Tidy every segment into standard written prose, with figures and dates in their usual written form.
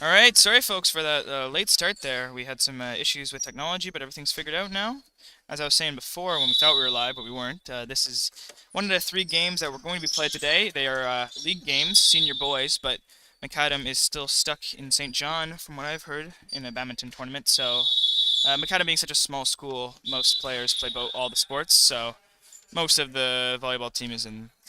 All right, sorry folks for that late start there. We had some issues with technology, but everything's figured out now. As I was saying before, when we thought we were live, but we weren't, this is one of the three games that we're going to be played today. They are league games, senior boys, but McAdam is still stuck in St. John, from what I've heard, in a badminton tournament. So, McAdam being such a small school, most players play all the sports, so most of the volleyball team is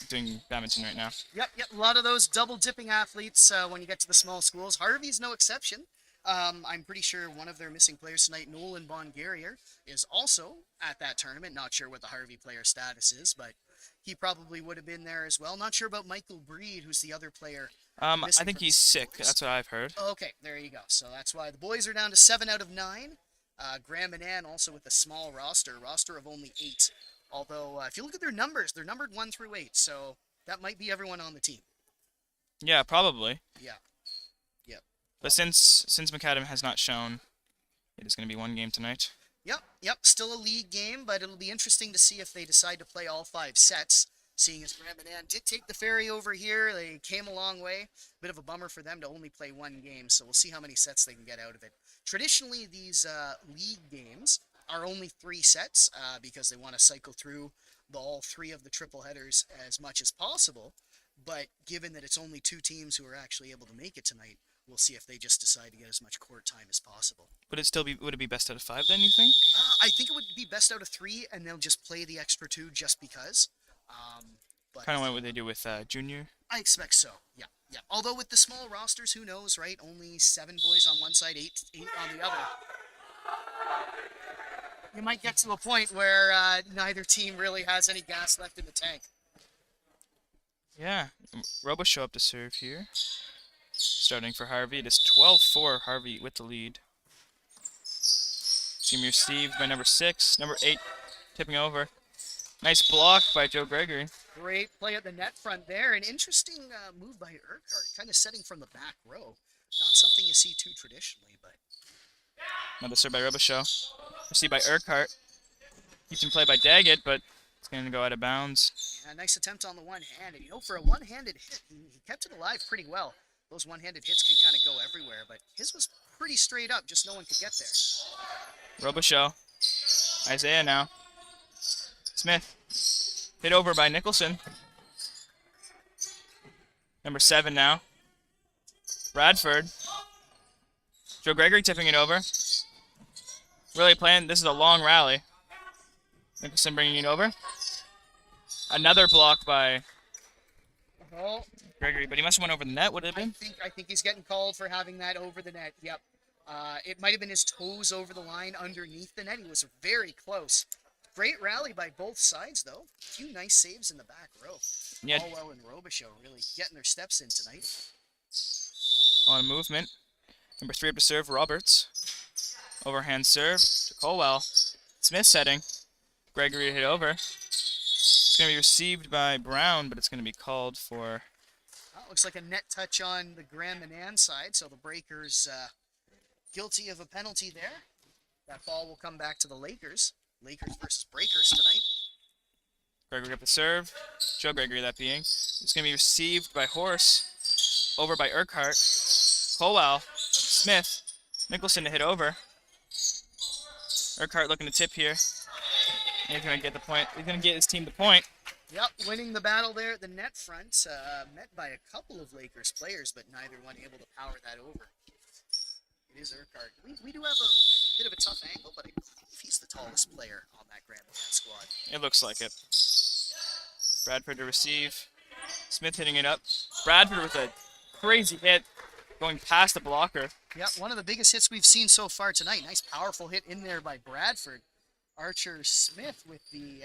doing badminton right now. Yep. A lot of those double dipping athletes when you get to the small schools. Harvey's no exception. I'm pretty sure one of their missing players tonight, Nolan Bongarier, is also at that tournament. Not sure what the Harvey player status is, but he probably would have been there as well. Not sure about Michael Breed, who's the other player I missing think from the he's sick. seniors. That's what I've heard. Okay, there you go. So that's why the boys are down to 7 out of 9. Graham Manan also with a small roster of only 8. Although, if you look at their numbers, they're numbered 1 through 8, so that might be everyone on the team. Yeah, probably. Yeah, yep. But since McAdam has not shown, it is going to be one game tonight. Yep. Still a league game, but it'll be interesting to see if they decide to play all 5 sets. Seeing as Graham Manan did take the ferry over here, they came a long way. Bit of a bummer for them to only play one game, so we'll see how many sets they can get out of it. Traditionally, these league games are only 3 sets because they want to cycle through all 3 of the triple headers as much as possible. But given that it's only 2 teams who are actually able to make it tonight, we'll see if they just decide to get as much court time as possible. Would it be best out of five then? You think? I think it would be best out of 3, and they'll just play the extra 2 just because. But Kind of what would they do with Junior? I expect so. Yeah. Although with the small rosters, who knows, right? Only 7 boys on one side, eight on the other. You might get to a point where neither team really has any gas left in the tank. Yeah, Robo show up to serve here. Starting for Harvey, it is 12-4 Harvey with the lead. Team received by number 6, number 8 tipping over. Nice block by Joe Gregory. Great play at the net front there. An interesting move by Urquhart, kind of setting from the back row. Not something you see too traditionally, but Another serve by Robichaux. Received by Urquhart. Keeps in play by Daggett, but it's going to go out of bounds. yeah, nice attempt on the one-handed. For a one-handed hit, he kept it alive pretty well. Those one-handed hits can kind of go everywhere, but his was pretty straight up, just no one could get there. Robichaux. Isaiah now. Smith. Hit over by Nicholson. Number 7 now. Bradford. Joe Gregory tipping it over. Really playing. This is a long rally. Nicholson bringing it over. Another block by Oh, Gregory, but he must have went over the net. Would it have been? I think he's getting called for having that over the net. Yep. It might have been his toes over the line underneath the net. He was very close. Great rally by both sides, though. A few nice saves in the back row. Yeah. Allwell and Robichaux really getting their steps in tonight. On movement. Number 3 up to serve, Roberts. Overhand serve to Colwell. Smith setting. Gregory hit over. It's going to be received by Brown, but it's going to be called for. Well, looks like a net touch on the Graham Manan side, so the Breakers guilty of a penalty there. That ball will come back to the Lakers. Lakers versus Breakers tonight. Gregory up to serve. Joe Gregory, that being. It's going to be received by Horse. Over by Urquhart. Colwell. Smith. Nicholson to hit over. Urquhart looking to tip here. And he's going to get the point. He's going to get his team the point. Yep, winning the battle there at the net front. Met by a couple of Lakers players, but neither one able to power that over. It is Urquhart. We do have a bit of a tough angle, but I believe he's the tallest player on that Grand Manan squad. It looks like it. Bradford to receive. Smith hitting it up. Bradford with a crazy hit going past the blocker. Yep, one of the biggest hits we've seen so far tonight. Nice powerful hit in there by Bradford. Archer Smith with the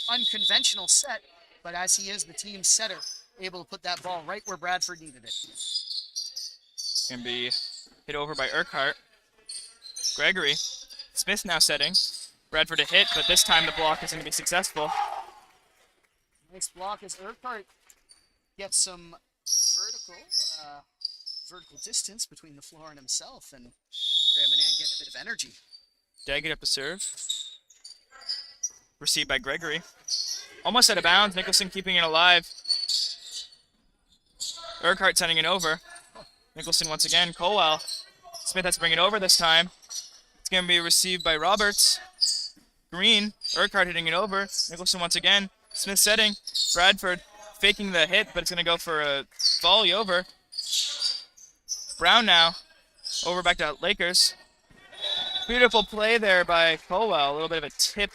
unconventional set, but as he is the team setter, able to put that ball right where Bradford needed it. It's going to be hit over by Urquhart. Gregory. Smith now setting. Bradford a hit, but this time the block is going to be successful. Nice block as Urquhart gets some vertical distance between the floor and himself, and Graham Manan getting a bit of energy. Daggett up to serve. Received by Gregory. Almost out of bounds. Nicholson keeping it alive. Urquhart sending it over. Nicholson once again. Colwell. Smith has to bring it over this time. It's going to be received by Roberts. Green. Urquhart hitting it over. Nicholson once again. Smith setting. Bradford faking the hit, but it's going to go for a volley over. Brown now. Over back to Lakers. Beautiful play there by Colwell. A little bit of a tip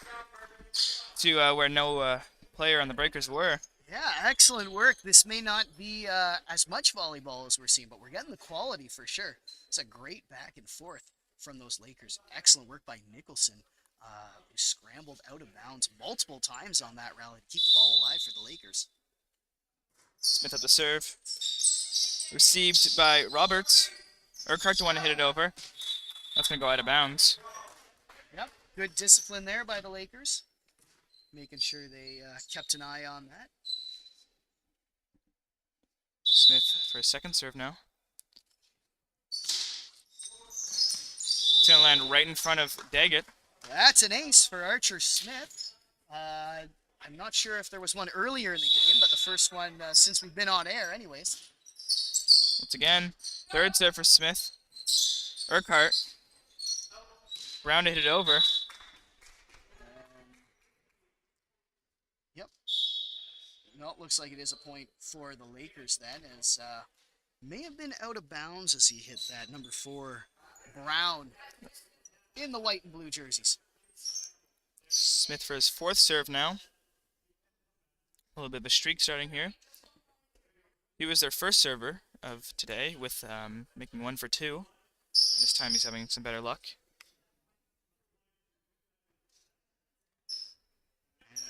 to where no player on the breakers were. Yeah, excellent work. This may not be as much volleyball as we're seeing, but we're getting the quality for sure. It's a great back and forth from those Lakers. Excellent work by Nicholson, who scrambled out of bounds multiple times on that rally to keep the ball alive for the Lakers. Smith at the serve. Received by Roberts. Urquhart to want to hit it over. That's going to go out of bounds. Yep, good discipline there by the Lakers. Making sure they kept an eye on that. Smith for a second serve now. It's going to land right in front of Daggett. That's an ace for Archer Smith. I'm not sure if there was one earlier in the game, but the first one since we've been on air anyways. Once again, third serve for Smith. Urquhart. Brown to hit it over. Yep. No, it looks like it is a point for the Lakers then, as may have been out of bounds as he hit that. Number 4, Brown, in the white and blue jerseys. Smith for his fourth serve now. A little bit of a streak starting here. He was their first server of today with making 1 for 2. And this time he's having some better luck.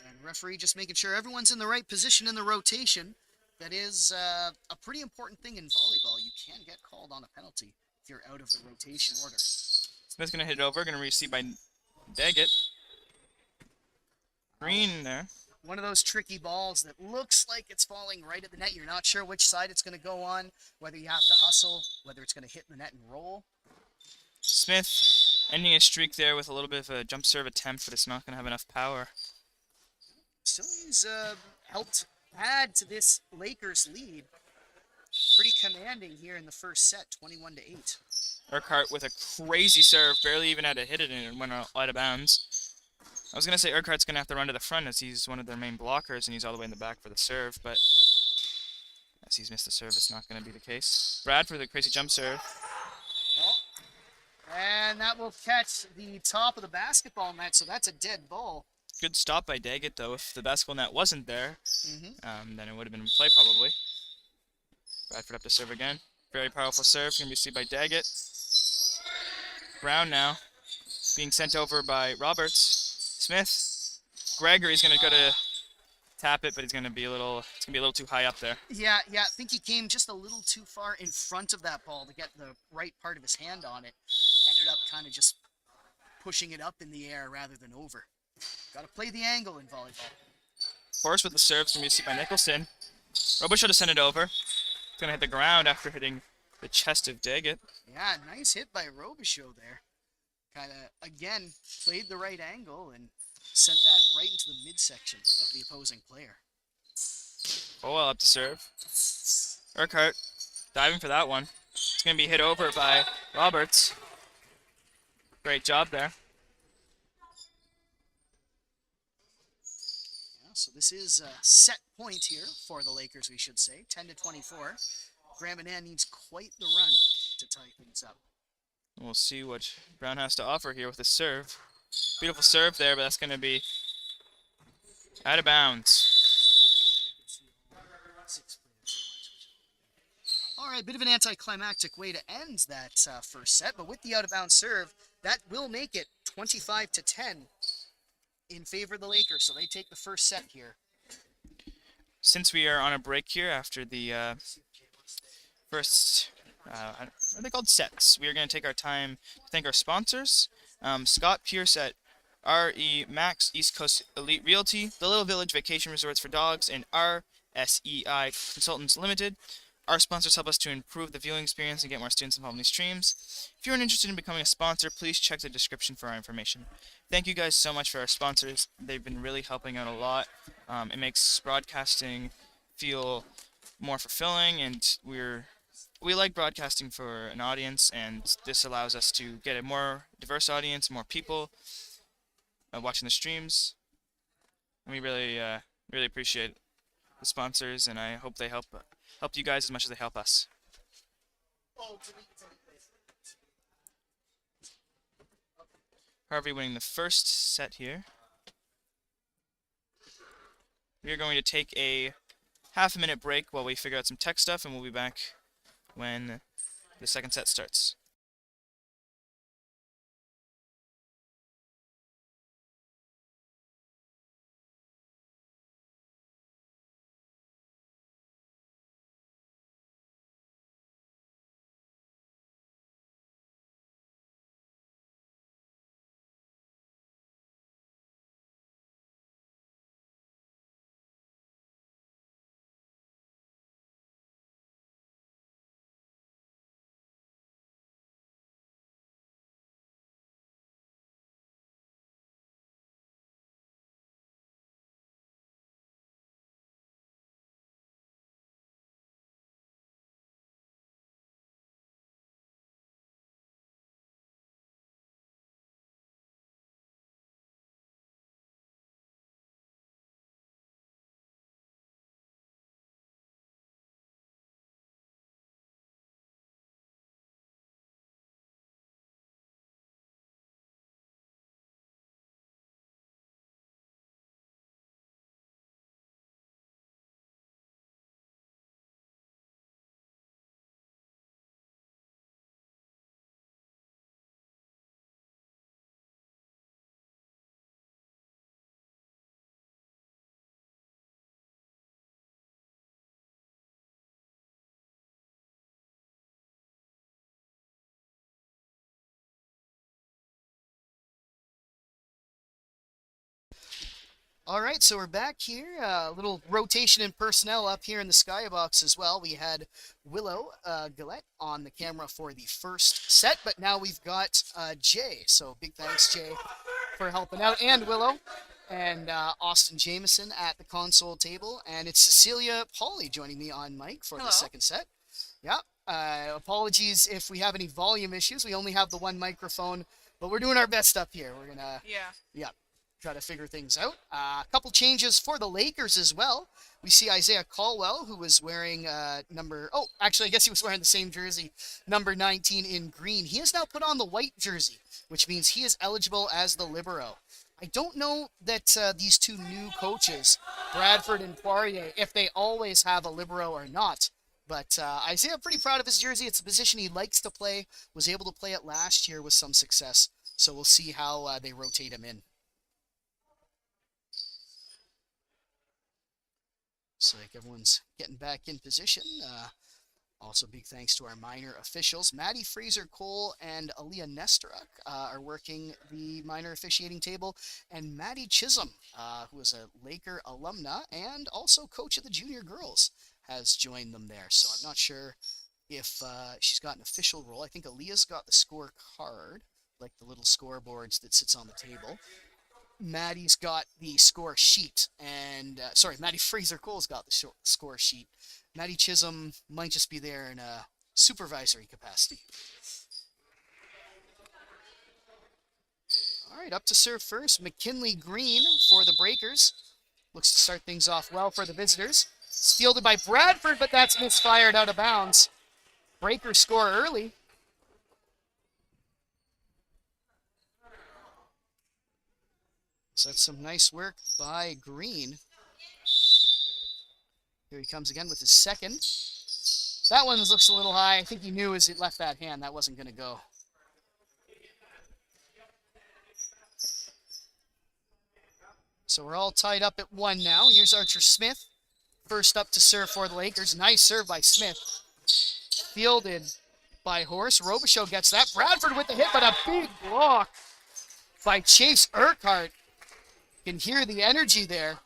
And referee just making sure everyone's in the right position in the rotation. That is a pretty important thing in volleyball. You can get called on a penalty if you're out of the rotation order. Smith's going to hit it over. Going to receive by Daggett. Green there. One of those tricky balls that looks like it's falling right at the net. You're not sure which side it's going to go on, whether you have to hustle, whether it's going to hit the net and roll. Smith ending his streak there with a little bit of a jump serve attempt, but it's not going to have enough power. Still, he's helped add to this Lakers lead. Pretty commanding here in the first set, 21-8. Urquhart with a crazy serve, barely even had to hit it and it went out of bounds. I was going to say Urquhart's going to have to run to the front as he's one of their main blockers and he's all the way in the back for the serve, but as he's missed the serve, it's not going to be the case. Bradford with a crazy jump serve. And that will catch the top of the basketball net, so that's a dead ball. Good stop by Daggett, though. If the basketball net wasn't there, then it would have been in play probably. Bradford up to serve again. Very powerful serve. Going to be received by Daggett. Brown now being sent over by Roberts. Smith. Gregory's going to go to tap it, but it's going to be a little too high up there. Yeah, I think he came just a little too far in front of that ball to get the right part of his hand on it. Ended up kind of just pushing it up in the air rather than over. Got to play the angle in volleyball. Forrest with the serves going to be received by Nicholson. Robichaud to send it over. It's going to hit the ground after hitting the chest of Daggett. Yeah, nice hit by Robichaud there. Kind of, again, played the right angle and sent that right into the midsection of the opposing player. Oh, well, up to serve. Urquhart diving for that one. It's going to be hit over by Roberts. Great job there. Yeah, so this is a set point here for the Lakers, we should say, 10-24. Manan needs quite the run to tie things up. We'll see what Brown has to offer here with his serve. Beautiful serve there, but that's going to be out of bounds. All right, bit of an anticlimactic way to end that first set, but with the out-of-bounds serve, that will make it 25-10 in favor of the Lakers, so they take the first set here. Since we are on a break here after the first, what are they called, sets, we are going to take our time to thank our sponsors. Scott Pierce at RE Max East Coast Elite Realty, The Little Village Vacation Resorts for Dogs, and RSEI Consultants Limited. Our sponsors help us to improve the viewing experience and get more students involved in these streams. If you're interested in becoming a sponsor, please check the description for our information. Thank you guys so much for our sponsors. They've been really helping out a lot. It makes broadcasting feel more fulfilling, and we're we like broadcasting for an audience, and this allows us to get a more diverse audience, more people watching the streams. And we really appreciate the sponsors, and I hope they help you guys as much as they help us. Harvey winning the first set here. We are going to take a half-a-minute break while we figure out some tech stuff, and we'll be back when the second set starts. All right, so we're back here. A little rotation in personnel up here in the skybox as well. We had Willow Gillette on the camera for the first set, but now we've got Jay. So big thanks, Jay, for helping out, and Willow, and Austin Jameson at the console table, and it's Cecilia Pauly joining me on mic for the second set. Yeah. Apologies if we have any volume issues. We only have the one microphone, but we're doing our best up here. We're gonna try to figure things out. A couple changes for the Lakers as well. We see Isaiah Caldwell, who was wearing actually, I guess he was wearing the same jersey, number 19 in green. He has now put on the white jersey, which means he is eligible as the libero. I don't know that these two new coaches, Bradford and Poirier, if they always have a libero or not. But Isaiah, pretty proud of his jersey. It's a position he likes to play, was able to play it last year with some success. So we'll see how they rotate him in. So like everyone's getting back in position. Also, big thanks to our minor officials. Maddie Fraser-Cole and Aaliyah Nesteruk are working the minor officiating table. And Maddie Chisholm, who is a Laker alumna and also coach of the junior girls, has joined them there. So I'm not sure if she's got an official role. I think Aaliyah's got the score card, like the little scoreboards that sits on the table. Maddie's got the score sheet, and Maddie Fraser-Cole's got the score sheet. Maddie Chisholm might just be there in a supervisory capacity. All right, up to serve first, McKinley Green for the Breakers. Looks to start things off well for the visitors. Fielded by Bradford, but that's misfired out of bounds. Breakers score early. So that's some nice work by Green. Here he comes again with his second. That one looks a little high. I think he knew as he left that hand that wasn't going to go. So we're all tied up at 1 now. Here's Archer Smith. First up to serve for the Lakers. Nice serve by Smith. Fielded by Horse. Robichaud gets that. Bradford with the hit, but a big block by Chase Urquhart. You can hear the energy there.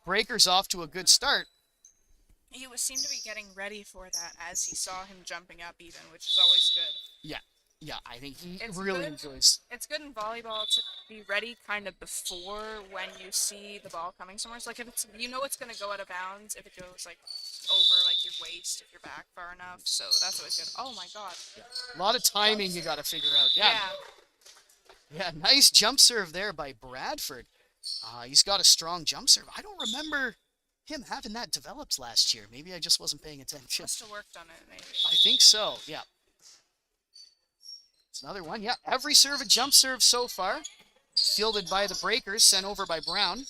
Breakers off to a good start. He seemed to be getting ready for that as he saw him jumping up even, which is always good. Yeah, I think he really enjoys. It's good in volleyball to be ready kind of before when you see the ball coming somewhere. So like if it's, you know it's going to go out of bounds if it goes like over like your waist if you're back far enough. So that's always good. Oh my god. A lot of timing you got to figure out. Yeah. Yeah, nice jump serve there by Bradford. He's got a strong jump serve. I don't remember him having that developed last year. Maybe I just wasn't paying attention. Must have worked on it, maybe. I think so, yeah. It's another one. Yeah, every serve a jump serve so far. Fielded by the Breakers, sent over by Brown.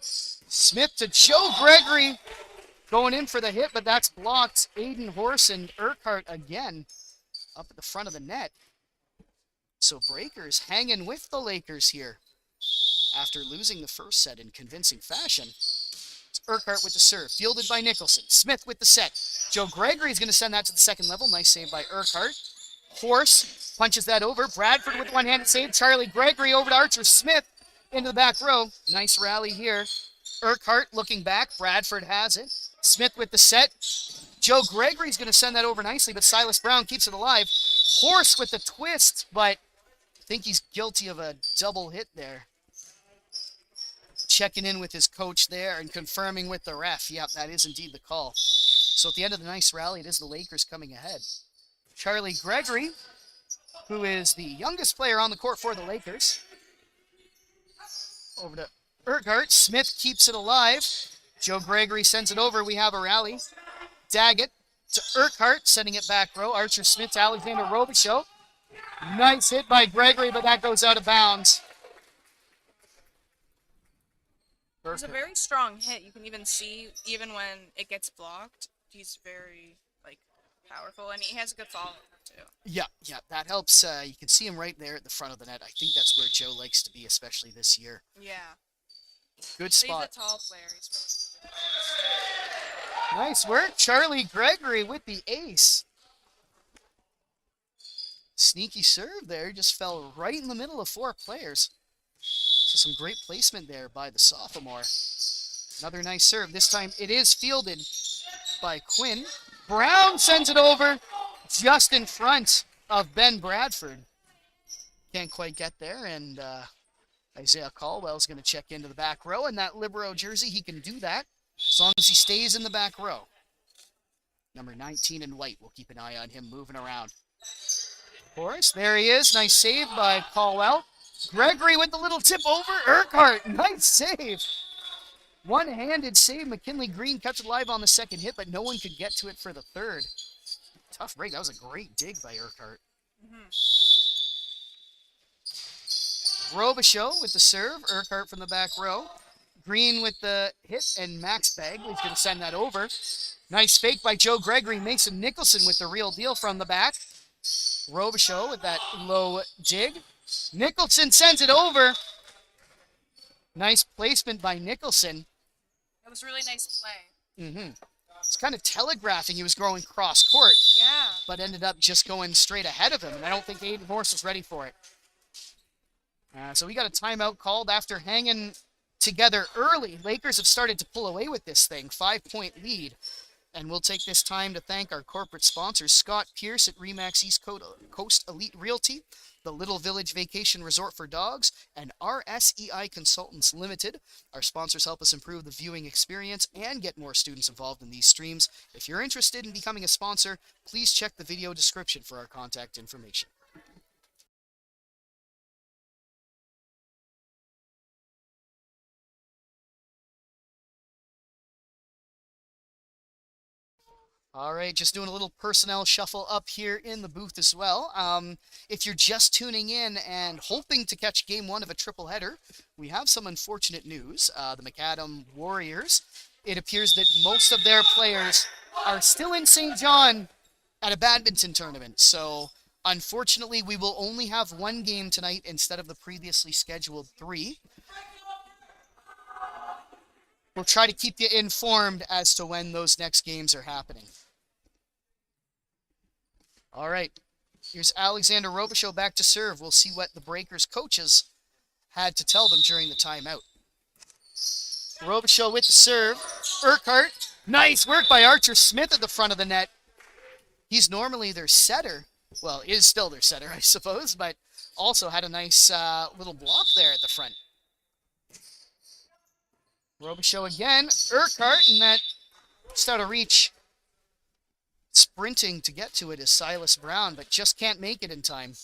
Smith to Joe Gregory. Going in for the hit, but that's blocked. Aiden Horse and Urquhart again up at the front of the net. So Breakers hanging with the Lakers here after losing the first set in convincing fashion. It's Urquhart with the serve, fielded by Nicholson. Smith with the set. Joe Gregory is going to send that to the second level. Nice save by Urquhart. Horse punches that over. Bradford with one-handed save. Charlie Gregory over to Archer Smith into the back row. Nice rally here. Urquhart looking back. Bradford has it. Smith with the set. Joe Gregory's going to send that over nicely, but Silas Brown keeps it alive. Horse with the twist, but I think he's guilty of a double hit there. Checking in with his coach there and confirming with the ref. Yep, that is indeed the call. So at the end of the nice rally, it is the Lakers coming ahead. Charlie Gregory, who is the youngest player on the court for the Lakers. Over to Urquhart. Smith keeps it alive. Joe Gregory sends it over. We have a rally. Daggett to Urquhart, sending it back row. Archer Smith to Alexander Robichaud. Nice hit by Gregory, but that goes out of bounds. It was a very strong hit. You can even see, even when it gets blocked, he's very, powerful, and he has a good follow too. Yeah, that helps. You can see him right there at the front of the net. I think that's where Joe likes to be, especially this year. Yeah. Good But spot. he's a tall player. He's Nice work. Charlie Gregory with the ace. Sneaky serve there. Just fell right in the middle of four players. So some great placement there by the sophomore. Another nice serve. This time it is fielded by Quinn. Brown sends it over just in front of Ben Bradford. Can't quite get there, and Isaiah Caldwell's going to check into the back row. In that libero jersey, he can do that as long as he stays in the back row. Number 19 in white. We'll keep an eye on him moving around. Horace, there he is. Nice save by Caldwell. Gregory with the little tip over. Urquhart, nice save. One-handed save. McKinley Green kept it alive on the second hit, but no one could get to it for the third. Tough break. That was a great dig by Urquhart. Robichaud with the serve. Urquhart from the back row. Green with the hit, and Max Bagley's going to send that over. Nice fake by Joe Gregory. Mason Nicholson with the real deal from the back. Robichaud with that low dig. Nicholson sends it over. Nice placement by Nicholson. That was really nice play. It's kind of telegraphing he was going cross court, Yeah. but ended up just going straight ahead of him, and I don't think Aiden Horse was ready for it. So we got a timeout called after hanging together early. Lakers have started to pull away with this thing, 5-point lead. And we'll take this time to thank our corporate sponsors, Scott Pierce at Remax East Coast Elite Realty, the Little Village Vacation Resort for Dogs, and RSEI Consultants Limited. Our sponsors help us improve the viewing experience and get more students involved in these streams. If you're interested in becoming a sponsor, please check the video description for our contact information. All right, just doing a little personnel shuffle up here in the booth as well. If you're just tuning in and hoping to catch game one of a triple header, we have some unfortunate news. The McAdam Warriors, it appears that most of their players are still in St. John at a badminton tournament. So unfortunately, we will only have one game tonight instead of the previously scheduled 3. We'll try to keep you informed as to when those next games are happening. All right, here's Alexander Robichaud back to serve. We'll see what the Breakers coaches had to tell them during the timeout. Robichaud with the serve. Urquhart, nice work by Archer Smith at the front of the net. He's normally their setter. Well, is still their setter, I suppose, but also had a nice little block there at the front. Robichaud again. Urquhart, and that just out of reach sprinting to get to it is Silas Brown, but just can't make it in time.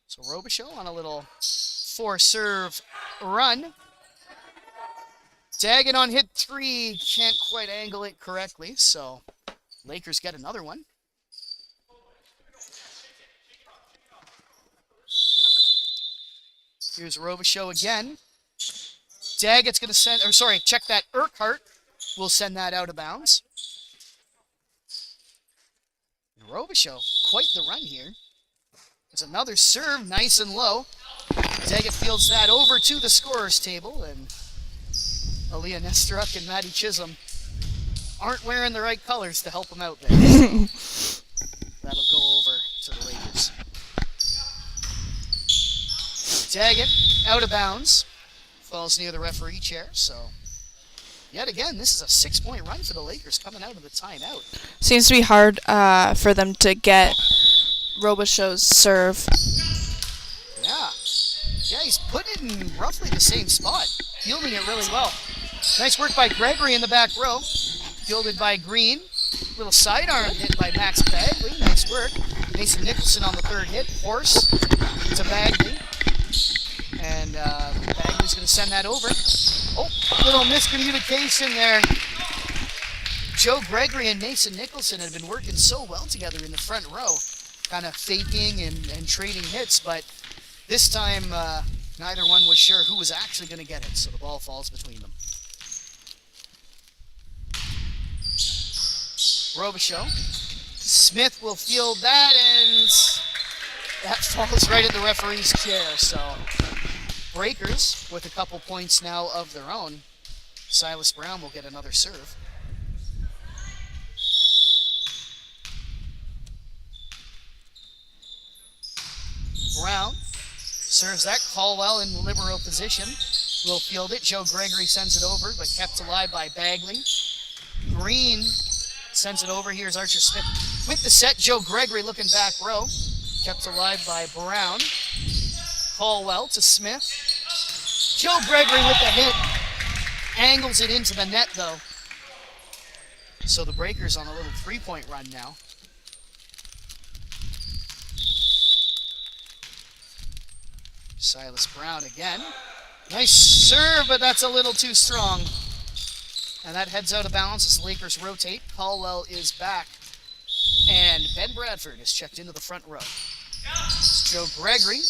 So Robichaud on a little 4-serve run. Daggett on hit 3, can't quite angle it correctly, so Lakers get another one. Here's Robichaud again. Daggett's going to send, or sorry, check that. Urquhart will send that out of bounds. And Robichaud, quite the run here. There's another serve, nice and low. Daggett fields that over to the scorer's table, and Aaliyah Nesteruk and Maddie Chisholm aren't wearing the right colors to help them out there. So that'll go over to the Lakers. Daggett out of bounds. Falls near the referee chair, so yet again, this is a 6-point run for the Lakers coming out of the timeout. Seems to be hard for them to get Robichaud's serve. Yeah, he's put it in roughly the same spot, fielding it really well. Nice work by Gregory in the back row, fielded by Green. Little sidearm hit by Max Bagley, nice work. Mason Nicholson on the third hit, horse to Bagley. And Bagley's going to send that over. Oh, little miscommunication there. Joe Gregory and Mason Nicholson have been working so well together in the front row, kind of faking and trading hits, but this time neither one was sure who was actually going to get it, so the ball falls between them. Robichaud. Smith will field that, and that falls right at the referee's chair, so Breakers with a couple points now of their own. Silas Brown will get another serve. Brown serves that. Caldwell in libero position will field it. Joe Gregory sends it over, but kept alive by Bagley. Green sends it over. Here's Archer Smith with the set. Joe Gregory looking back row. Kept alive by Brown. Caldwell to Smith. Joe Gregory with the hit. Angles it into the net, though. So the Breakers on a little 3-point run now. Silas Brown again. Nice serve, but that's a little too strong. And that heads out of bounds as the Lakers rotate. Caldwell is back. And Ben Bradford is checked into the front row. It's Joe Gregory,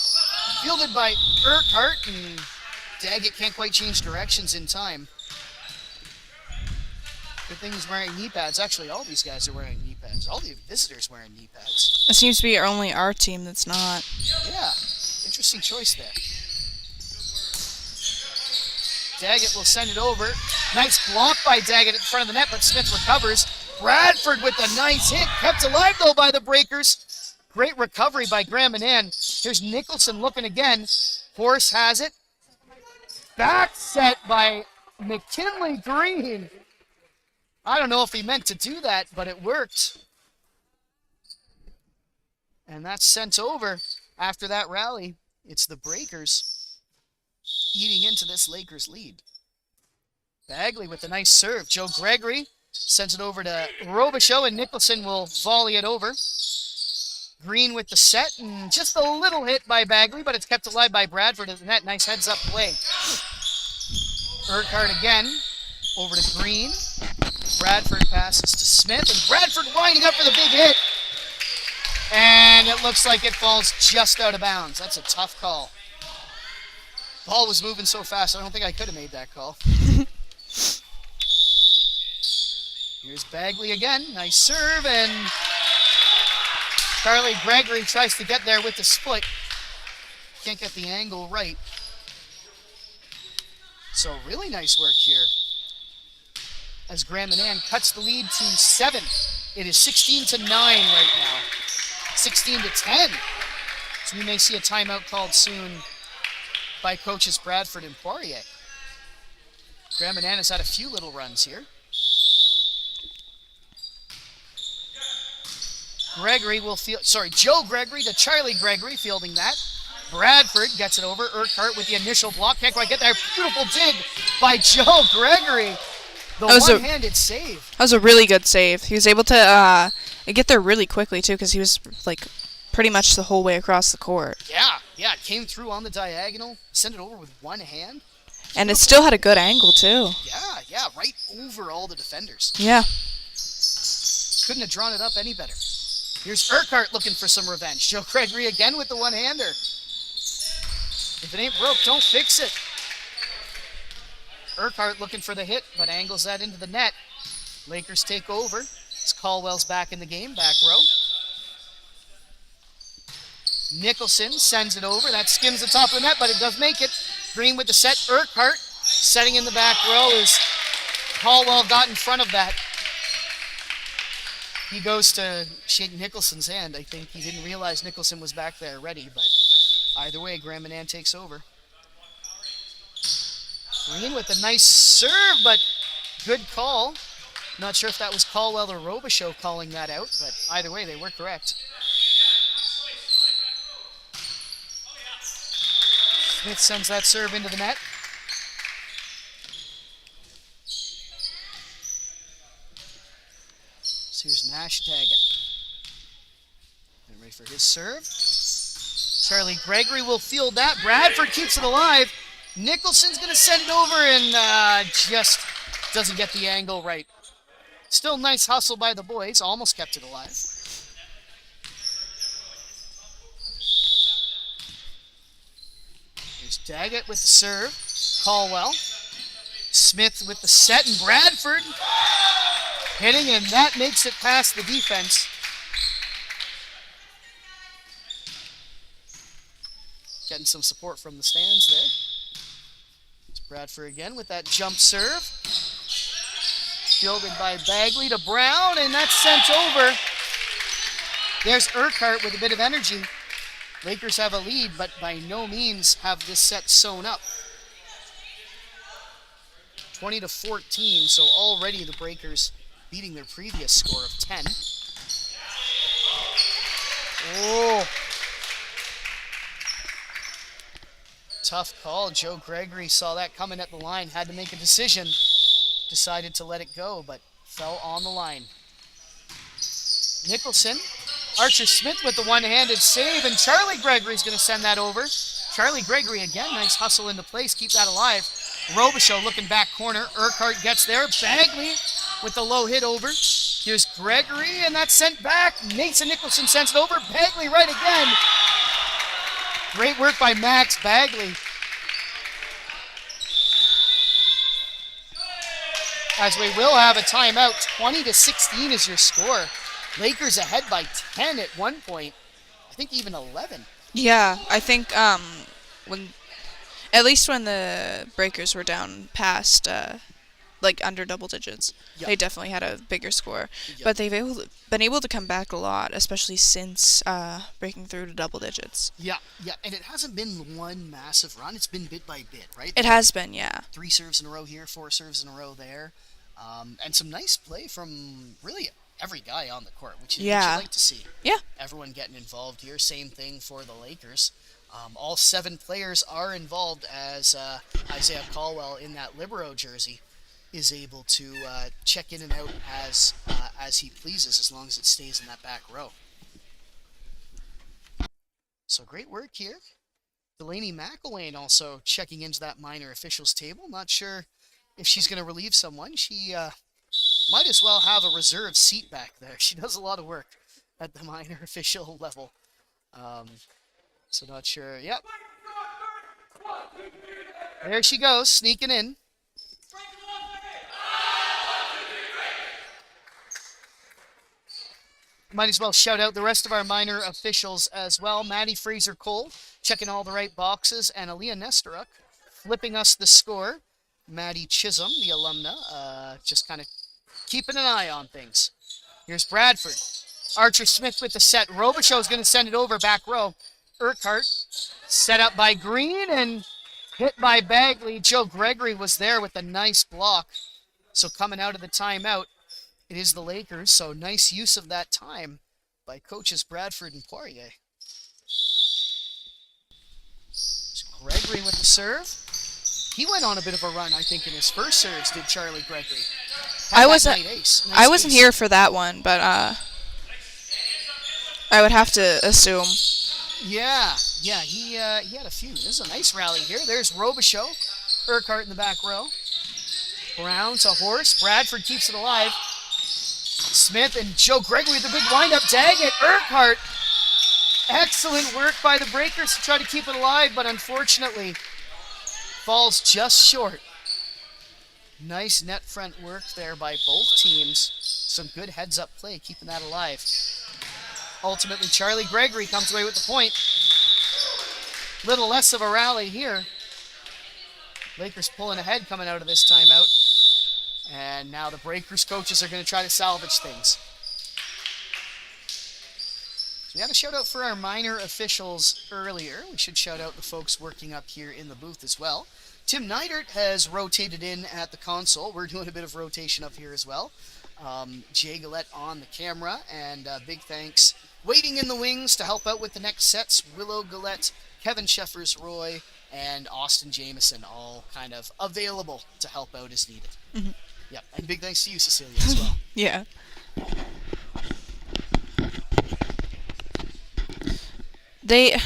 fielded by Urquhart, and Daggett can't quite change directions in time. Good thing he's wearing knee pads. Actually, all these guys are wearing knee pads. All the visitors wearing knee pads. It seems to be only our team that's not. Yeah, interesting choice there. Daggett will send it over. Nice block by Daggett in front of the net, but Smith recovers. Bradford with a nice hit. Kept alive, though, by the Breakers. Great recovery by Graham Manan. Here's Nicholson looking again. Horse has it. Back set by McKinley Green. I don't know if he meant to do that, but it worked. And that's sent over after that rally. It's the Breakers eating into this Lakers lead. Bagley with a nice serve. Joe Gregory sends it over to Robichaud, and Nicholson will volley it over. Green with the set, and just a little hit by Bagley, but it's kept alive by Bradford at the net. Nice heads-up play. Urquhart again, over to Green. Bradford passes to Smith, and Bradford winding up for the big hit. And it looks like it falls just out of bounds. That's a tough call. Ball was moving so fast, I don't think I could have made that call. Here's Bagley again. Nice serve, and Charlie Gregory tries to get there with the split. Can't get the angle right. So really nice work here as Graham Manan cuts the lead to 7. It is 16-9 right now. 16-10. So we may see a timeout called soon by coaches Bradford and Poirier. Graham Manan has had a few little runs here. Gregory will field, Joe Gregory to Charlie Gregory fielding that. Bradford gets it over. Urquhart with the initial block. Can't quite get there. Beautiful dig by Joe Gregory. The That was a one-handed save. that was a really good save. He was able to get there really quickly too, because he was like pretty much the whole way across the court, Yeah, it came through on the diagonal, sent it over with one hand. and it still had a good angle too. Yeah, right over all the defenders. Yeah. Couldn't have drawn it up any better. Here's Urquhart looking for some revenge. Joe Gregory again with the one-hander. If it ain't broke, don't fix it. Urquhart looking for the hit, but angles that into the net. Lakers take over. As Caldwell's back in the game, back row. Nicholson sends it over. That skims the top of the net, but it does make it. Green with the set. Urquhart setting in the back row as Caldwell got in front of that. He goes to shake Nicholson's hand. I think he didn't realize Nicholson was back there ready, but either way, Manan takes over. Green with a nice serve, but good call. Not sure if that was Caldwell or Robichaud calling that out, but either way, they were correct. Smith sends that serve into the net. So here's Nash Daggett. Getting ready for his serve. Charlie Gregory will field that. Bradford keeps it alive. Nicholson's going to send it over and just doesn't get the angle right. Still nice hustle by the boys. Almost kept it alive. Here's Daggett with the serve. Caldwell. Smith with the set, and Bradford hitting, and that makes it past the defense. Getting some support from the stands there. It's Bradford again with that jump serve. Fielded by Bagley to Brown, and that's sent over. There's Urquhart with a bit of energy. Lakers have a lead, but by no means have this set sewn up. 20-14, so already the Breakers beating their previous score of 10. Oh. Tough call. Joe Gregory saw that coming at the line, had to make a decision. Decided to let it go, but fell on the line. Nicholson. Archer Smith with the one-handed save, and Charlie Gregory's going to send that over. Charlie Gregory again, nice hustle into place, keep that alive. Robichaud looking back corner. Urquhart gets there. Bagley with the low hit over. Here's Gregory, and that's sent back. Mason Nicholson sends it over. Bagley right again. Great work by Max Bagley. As we will have a timeout. 20-16 is your score. Lakers ahead by 10 at one point. I think even 11. Yeah, I think when the Breakers were down past like under double digits, Yep. they definitely had a bigger score. Yep. But they've been able to come back a lot, especially since breaking through to double digits. Yeah, and it hasn't been one massive run. It's been bit by bit, right? It has been, yeah. 3 serves in a row here, 4 serves in a row there. And some nice play from really every guy on the court, which you like to see. Yeah. Everyone getting involved here. Same thing for the Lakers. All 7 players are involved as Isaiah Caldwell in that Libero jersey is able to check in and out as he pleases, as long as it stays in that back row. So great work here. Delaney McElwain also checking into that minor officials table. Not sure if she's going to relieve someone. She might as well have a reserve seat back there. She does a lot of work at the minor official level. So not sure. Yep. There she goes, sneaking in. Might as well shout out the rest of our minor officials as well. Maddie Fraser-Cole checking all the right boxes, and Aaliyah Nestoruk flipping us the score. Maddie Chisholm, the alumna, just kind of keeping an eye on things. Here's Bradford. Archer Smith with the set. Robichaud is going to send it over back row. Urquhart set up by Green and hit by Bagley. Joe Gregory was there with a nice block. So coming out of the timeout, it is the Lakers. So nice use of that time by coaches Bradford and Poirier. Gregory with the serve. He went on a bit of a run, I think, in his first serves, did Charlie Gregory. Had I that wasn't. night ace. I Nice wasn't ace. here for that one, but I would have to assume. Yeah, he had a few. This is a nice rally here. There's Robichaud. Urquhart in the back row. Brown to Horse. Bradford keeps it alive. Smith and Joe Gregory with the big wind-up tag at Urquhart. Excellent work by the Breakers to try to keep it alive, but unfortunately falls just short. Nice net front work there by both teams. Some good heads-up play keeping that alive. Ultimately, Charlie Gregory comes away with the point. Little less of a rally here. Lakers pulling ahead coming out of this timeout. And now the Breakers coaches are going to try to salvage things. We had a shout out for our minor officials earlier. We should shout out the folks working up here in the booth as well. Tim Neidert has rotated in at the console. We're doing a bit of rotation up here as well. Jay Gillette on the camera, and big thanks waiting in the wings to help out with the next sets. Willow Gillette, Kevin Sheffers Roy, and Austin Jameson all kind of available to help out as needed. Mm-hmm. Yep, and big thanks to you, Cecilia, as well. Yeah. They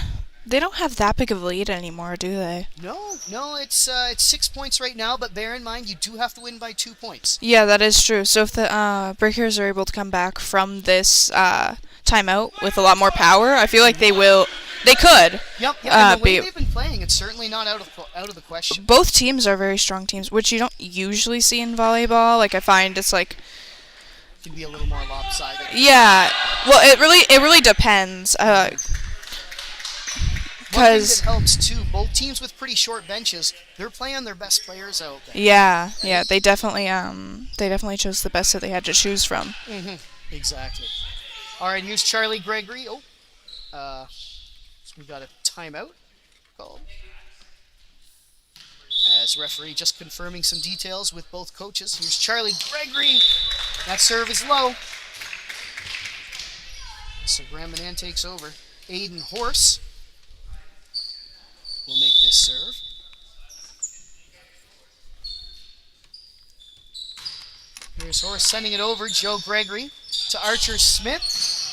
don't have that big of a lead anymore, do they? No, it's 6 points right now, but bear in mind you do have to win by 2 points. Yeah, that is true. So if the Breakers are able to come back from this timeout with a lot more power, I feel like they will. They could. Yep. And the way they've been playing, it's certainly not out of the question. Both teams are very strong teams, which you don't usually see in volleyball. Like I find it's like can be a little more lopsided. Yeah. Well, it really depends. One thing that helps too, both teams with pretty short benches, they're playing their best players out there. Yeah, they definitely chose the best that they had to choose from. Mm-hmm. Exactly. All right, here's Charlie Gregory. So we got a timeout called. As referee just confirming some details with both coaches. Here's Charlie Gregory. That serve is low. So Graham Manan takes over. Aiden Horse will make this serve. Here's Horse sending it over. Joe Gregory to Archer Smith.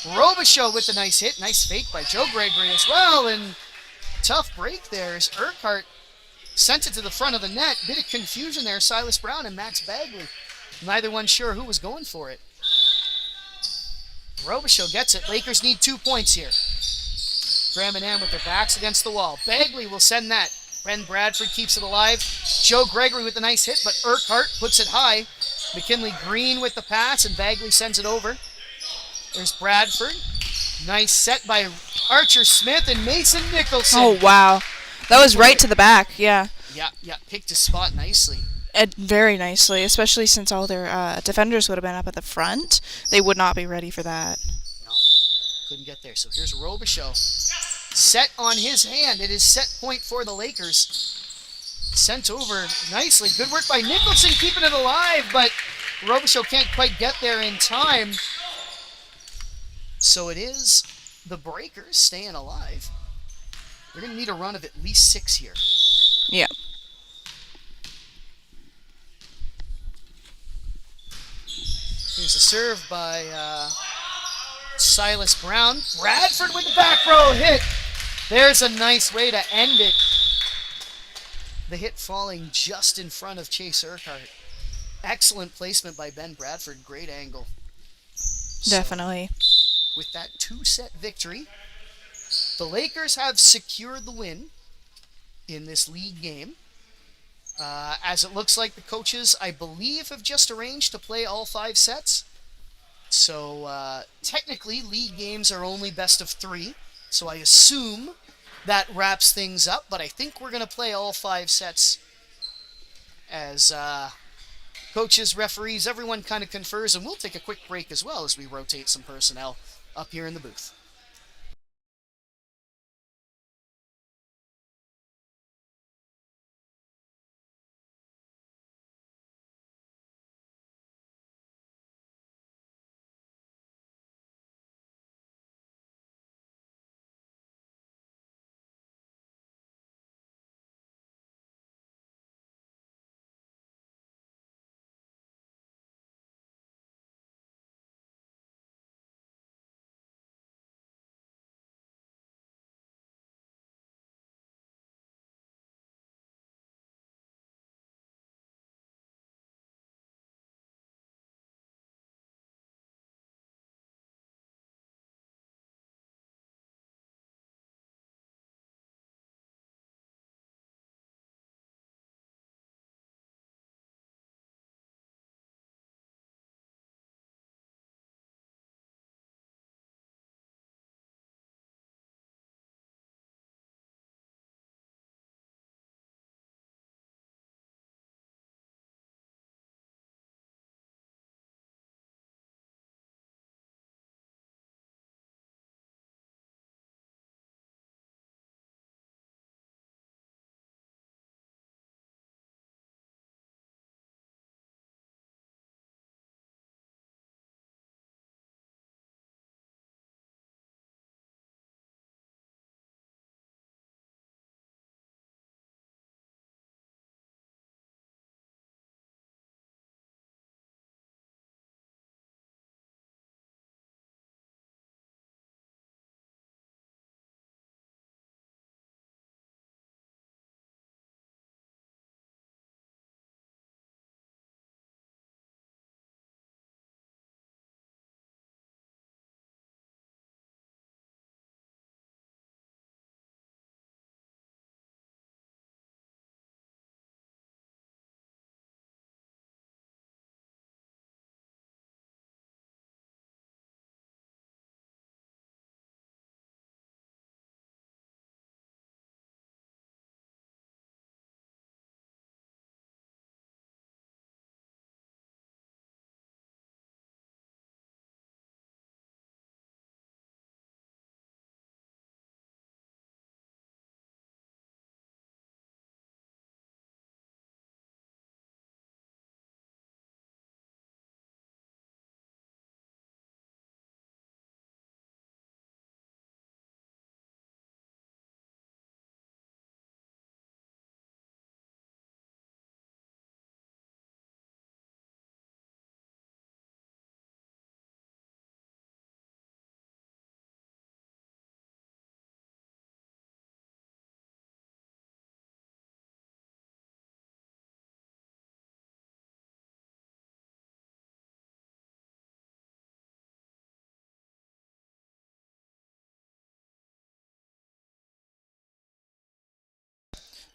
Robichaud with the nice hit. Nice fake by Joe Gregory as well. And tough break there as Urquhart sent it to the front of the net. Bit of confusion there. Silas Brown and Max Bagley. Neither one sure who was going for it. Robichaud gets it. Lakers need 2 points here. Graham and Ann with their backs against the wall. Bagley will send that. Ben Bradford keeps it alive. Joe Gregory with a nice hit, but Urquhart puts it high. McKinley Green with the pass, and Bagley sends it over. There's Bradford. Nice set by Archer Smith and Mason Nicholson. Oh, wow. That was right to the back, yeah. Yeah, picked his spot nicely. Very nicely, especially since all their defenders would have been up at the front. They would not be ready for that. No, couldn't get there. So here's Robichaud. Set on his hand. It is set point for the Lakers. Sent over nicely. Good work by Nicholson keeping it alive, but Robichaud can't quite get there in time. So it is the Breakers staying alive. They're going to need a run of at least 6 here. Yeah. Here's a serve by Silas Brown. Bradford with the back row hit. There's a nice way to end it. The hit falling just in front of Chase Urquhart. Excellent placement by Ben Bradford. Great angle. Definitely. So, with that 2-set victory, the Lakers have secured the win in this league game. As it looks like the coaches, I believe, have just arranged to play all 5 sets. So technically, league games are only best of 3. So I assume that wraps things up. But I think we're going to play all 5 sets as coaches, referees, everyone kind of confers. And we'll take a quick break as well as we rotate some personnel up here in the booth.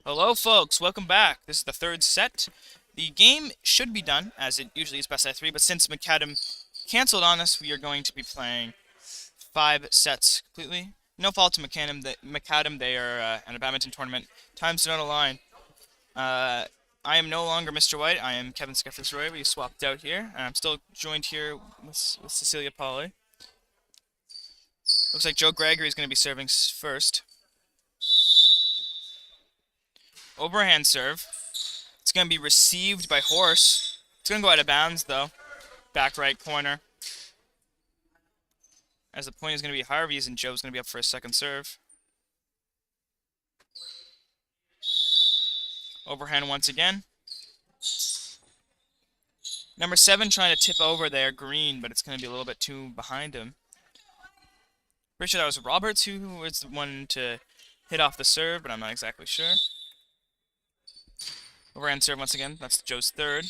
Hello, folks. Welcome back. This is the third set. The game should be done, as it usually is best out of 3, but since McAdam canceled on us, we are going to be playing 5 sets completely. No fault to McAdam. They are at a badminton tournament. Time's not a line. I am no longer Mr. White. I am Kevin Skeffers-Roy. We swapped out here, and I'm still joined here with Cecilia Polly. Looks like Joe Gregory is going to be serving first. Overhand serve. It's going to be received by Horse. It's going to go out of bounds, though. Back right corner. As the point is going to be Harvey's, and Joe's going to be up for a second serve. Overhand once again. Number 7 trying to tip over there, Green, but it's going to be a little bit too behind him. Pretty sure that was Roberts who was the one to hit off the serve, but I'm not exactly sure. Overhand serve once again. That's Joe's third.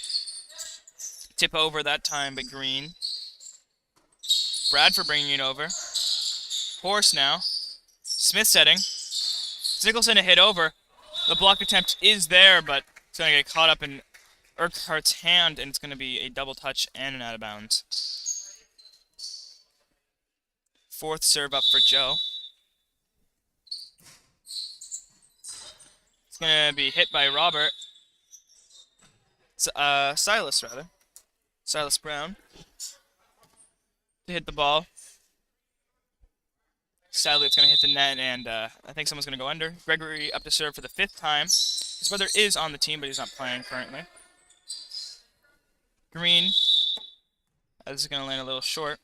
Tip over that time by Green. Bradford bringing it over. Horse now. Smith setting. Nicholson to hit over. The block attempt is there, but it's going to get caught up in Urquhart's hand, and it's going to be a double touch and an out of bounds. Fourth serve up for Joe. It's going to be hit by Robert. Silas, rather. Silas Brown. To hit the ball. Sadly, it's going to hit the net, and I think someone's going to go under. Gregory up to serve for the 5th time. His brother is on the team, but he's not playing currently. Green. This is going to land a little short.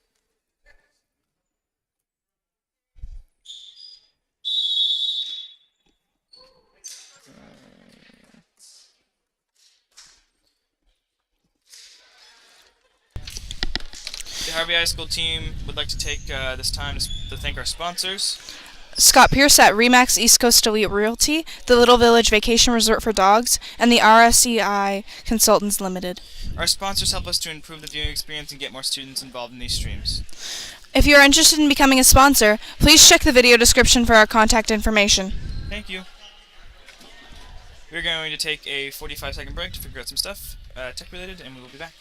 The Harvey High School team would like to take this time to thank our sponsors. Scott Pierce at Remax East Coast Elite Realty, the Little Village Vacation Resort for Dogs, and the RSEI Consultants Limited. Our sponsors help us to improve the viewing experience and get more students involved in these streams. If you are interested in becoming a sponsor, please check the video description for our contact information. Thank you. We're going to take a 45-second break to figure out some stuff, tech-related, and we will be back.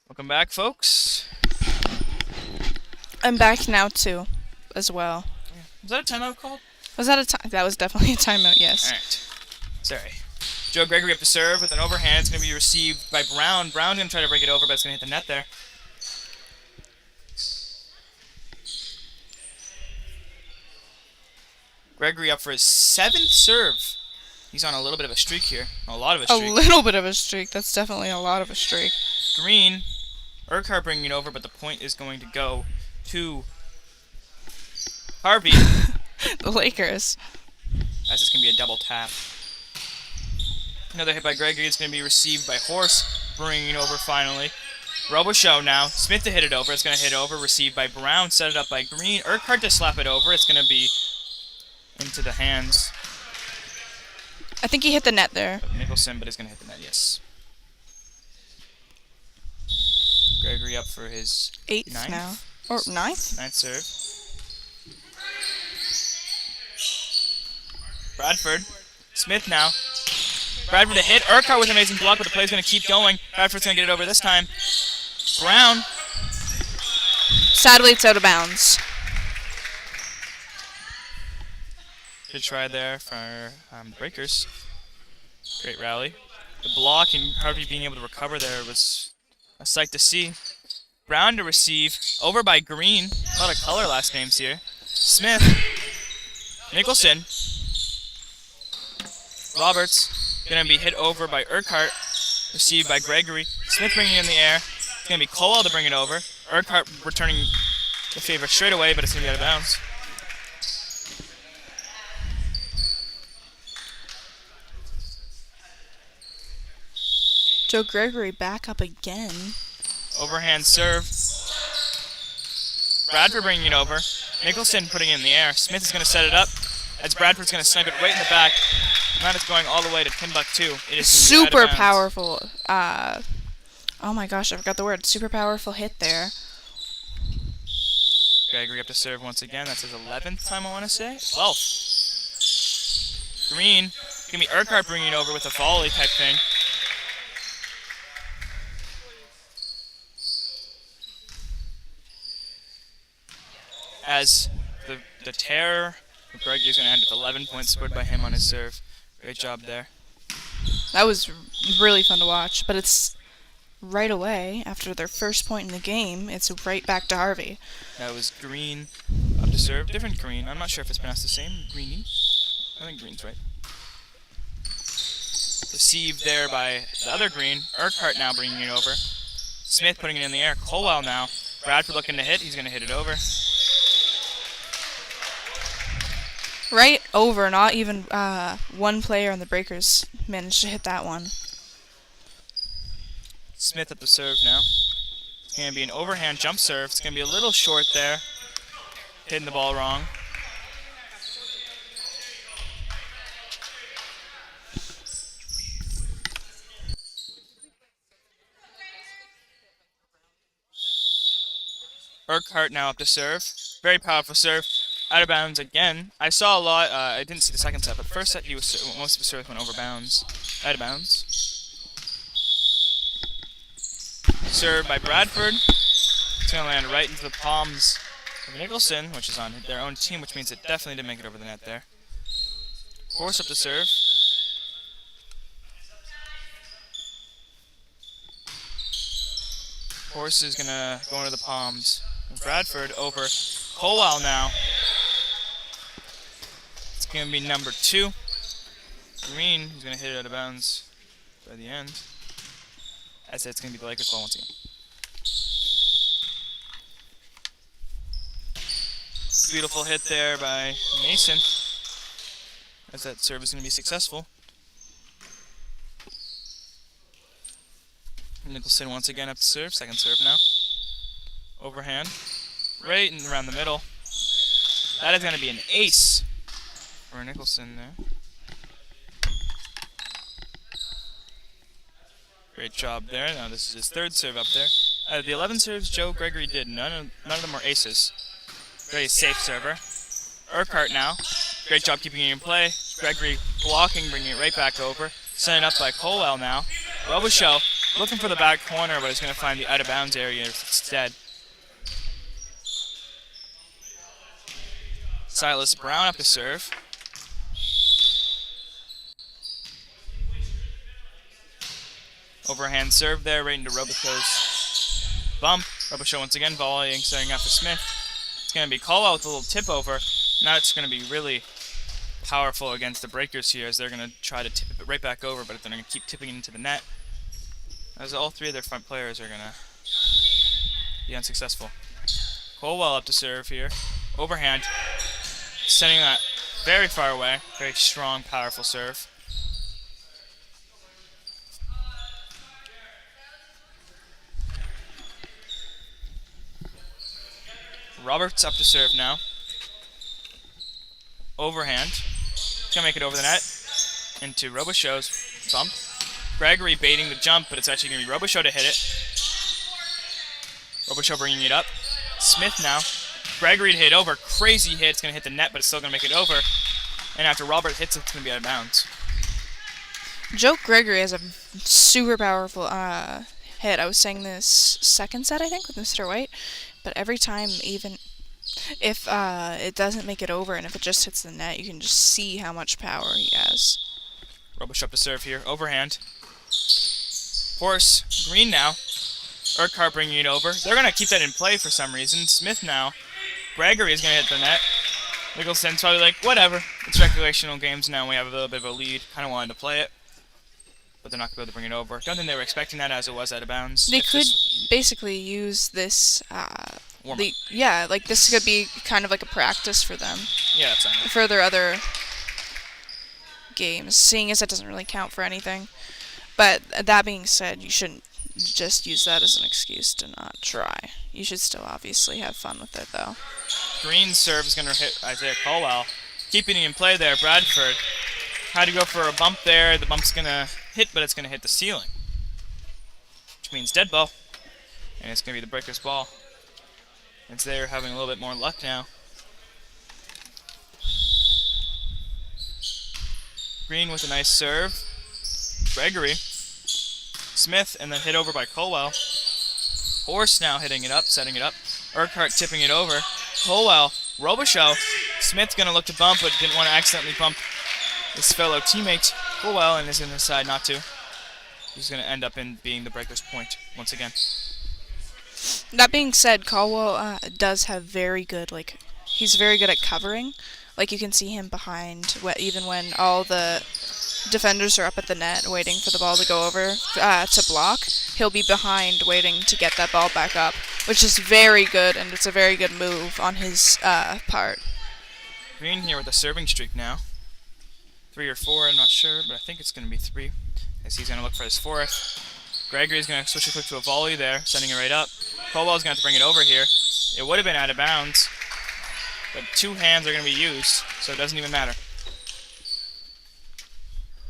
Welcome back, folks. I'm back now too, as well. Was that a timeout called? Was that a time? That was definitely a timeout. Yes. All right. Sorry. Joe Gregory up to serve with an overhand. It's going to be received by Brown. Brown's going to try to break it over, but it's going to hit the net there. Gregory up for his 7th serve. He's on a little bit of a streak here. A lot of a streak. A little bit of a streak. That's definitely a lot of a streak. Green. Urquhart bringing it over, but the point is going to go to Harvey. The Lakers. That's just going to be a double tap. Another hit by Gregory. It's going to be received by Horse, bringing it over finally. Robichaux now. Smith to hit it over. It's going to hit over. Received by Brown. Set it up by Green. Urquhart to slap it over. It's going to be into the hands I think he hit the net there. of Nicholson, but it's going to hit the net, yes. Gregory up for his 8th ninth? now. Or 9th? 9th serve. Bradford. Smith now. Bradford to hit. Urquhart with an amazing block, but the play's going to keep going. Bradford's going to get it over this time. Brown. Sadly, it's out of bounds. Good try there for Breakers. Great rally. The block and Harvey being able to recover there was A sight to see. Brown to receive. Over by Green. A lot of color last names here. Smith. Nicholson. Roberts. Gonna be hit over by Urquhart. Received by Gregory. Smith bringing it in the air. It's gonna be Colwell to bring it over. Urquhart returning the favor straight away, but it's gonna be out of bounds. Joe Gregory back up again. Overhand serve. Bradford bringing it over. Nicholson putting it in the air. Smith is going to set it up as Bradford's going to snipe it right in the back. And that is going all the way to Timbuktu. It is Super powerful. Oh my gosh, I forgot the word. Super powerful hit there. Gregory up to serve once again. That's his 11th time, I want to say. 12th. Green. Going to be Urquhart bringing it over with a volley type thing. As the terror of Gregory is going to end with 11 points scored by him on his serve. Great job there. That was really fun to watch, but it's right away after their first point in the game. It's right back to Harvey. That was Green up to serve. Different Green. I'm not sure if it's pronounced the same. Greeny. I think Green's right. Received there by the other Green. Urquhart now bringing it over. Smith putting it in the air. Colwell now. Bradford looking to hit. He's going to hit it over. Right over, not even one player on the Breakers managed to hit that one. Smith up the serve now. It's going to be an overhand jump serve. It's going to be a little short there. Hitting the ball wrong. Urquhart now up to serve. Very powerful serve. Out of bounds again. I saw a lot. I didn't see the second set, but the first set he was most of his serve went over bounds. Out of bounds. Served by Bradford. It's going to land right into the palms of Nicholson, which is on their own team, which means it definitely didn't make it over the net there. Horse up to serve. Horse is going to go into the palms. Bradford over. Colwell now. It's going to be number 2. Green, who's going to hit it out of bounds by the end. I said it's going to be the Lakers ball once again. Beautiful hit there by Mason. As that serve is going to be successful. Nicholson once again up to serve. Second serve now. Overhand. Right and around the middle. That is going to be an ace for Nicholson there. Great job there. Now this is his third serve up there. Out of the 11 serves Joe Gregory did, none of them were aces. Very safe server. Urquhart now. Great job keeping it in play. Gregory blocking, bringing it right back over. Sent up by Colwell now. Robichaux looking for the back corner, but he's going to find the out of bounds area instead. Silas Brown up to serve. Overhand serve there, right into Robichaux's bump. Robichaux once again volleying, setting up for Smith. It's going to be Colwell with a little tip over. Now it's going to be really powerful against the Breakers here, as they're going to try to tip it right back over, but they're going to keep tipping it into the net, as all three of their front players are going to be unsuccessful. Colwell up to serve here. Overhand. Sending that very far away. Very strong, powerful serve. Roberts up to serve now. Overhand. He's going to make it over the net. Into Robichaux's bump. Gregory baiting the jump, but it's actually going to be Robichaux to hit it. Robichaux bringing it up. Smith now. Gregory to hit over. Crazy hit. It's going to hit the net, but it's still going to make it over. And after Robert hits it, it's going to be out of bounds. Joe Gregory has a super powerful hit. I was saying this second set, I think, with Mr. White. But every time, even if it doesn't make it over and if it just hits the net, you can just see how much power he has. Robichaux up to serve here. Overhand. Horse. Green now. Urquhart bringing it over. They're going to keep that in play for some reason. Smith now. Gregory is going to hit the net. Nicholson's probably like, whatever. It's recreational games now. We have a little bit of a lead. Kind of wanted to play it. But they're not going to be able to bring it over. Don't think they were expecting that as it was out of bounds. They could basically use this. Yeah, like this could be kind of like a practice for them. Yeah, that's fine. For their other games, seeing as it doesn't really count for anything. But that being said, you shouldn't just use that as an excuse to not try. You should still obviously have fun with it, though. Green's serve is going to hit Isaiah Colwell. Keeping it in play there, Bradford. Had to go for a bump there. The bump's going to hit, but it's going to hit the ceiling. Which means dead ball. And it's going to be the Breakers' ball. It's they're having a little bit more luck now. Green with a nice serve. Gregory. Smith, and then hit over by Colwell. Horse now hitting it up, setting it up. Urquhart tipping it over. Colwell, Robichaud. Smith's going to look to bump, but didn't want to accidentally bump his fellow teammate, Colwell, and is going to decide not to. He's going to end up in being the Breakers' point once again. That being said, Colwell does have very good, he's very good at covering. Like, you can see him behind, even when all the defenders are up at the net waiting for the ball to go over to block. He'll be behind waiting to get that ball back up, which is very good, and it's a very good move on his part. Green here with a serving streak now. 3 or 4, I'm not sure, but I think it's going to be 3, as he's going to look for his 4th. Gregory's going to switch it quick to a volley there, sending it right up. Colwell's going to have to bring it over here. It would have been out of bounds, but 2 hands are going to be used, so it doesn't even matter. A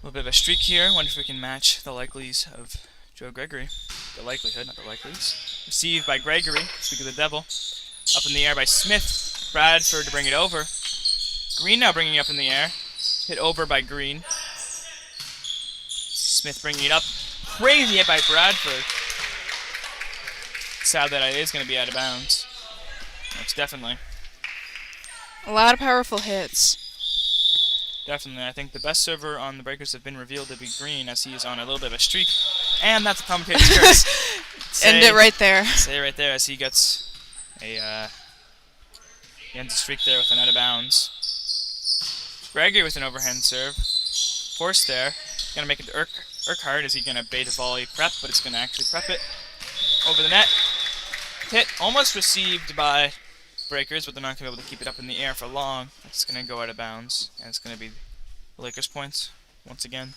little bit of a streak here. Wonder if we can match the likelies of Joe Gregory. The likelihood, not the likelies. Received by Gregory, speak of the devil. Up in the air by Smith. Bradford to bring it over. Green now bringing it up in the air. Hit over by Green. Smith bringing it up. Crazy hit by Bradford. Sad that it is going to be out of bounds. Most definitely. A lot of powerful hits. Definitely. I think the best server on the Breakers have been revealed to be Green, as he is on a little bit of a streak. And that's the commentator's curse. End it right there. Say it right there as he gets a... he ends the streak there with an out of bounds. Gregory with an overhand serve. Force there. Going to make it to Urquhart. Is he going to bait a volley prep? But it's going to actually prep it. Over the net. Hit. Almost received by Breakers, but they're not going to be able to keep it up in the air for long. It's going to go out of bounds. And it's going to be the Lakers' points once again.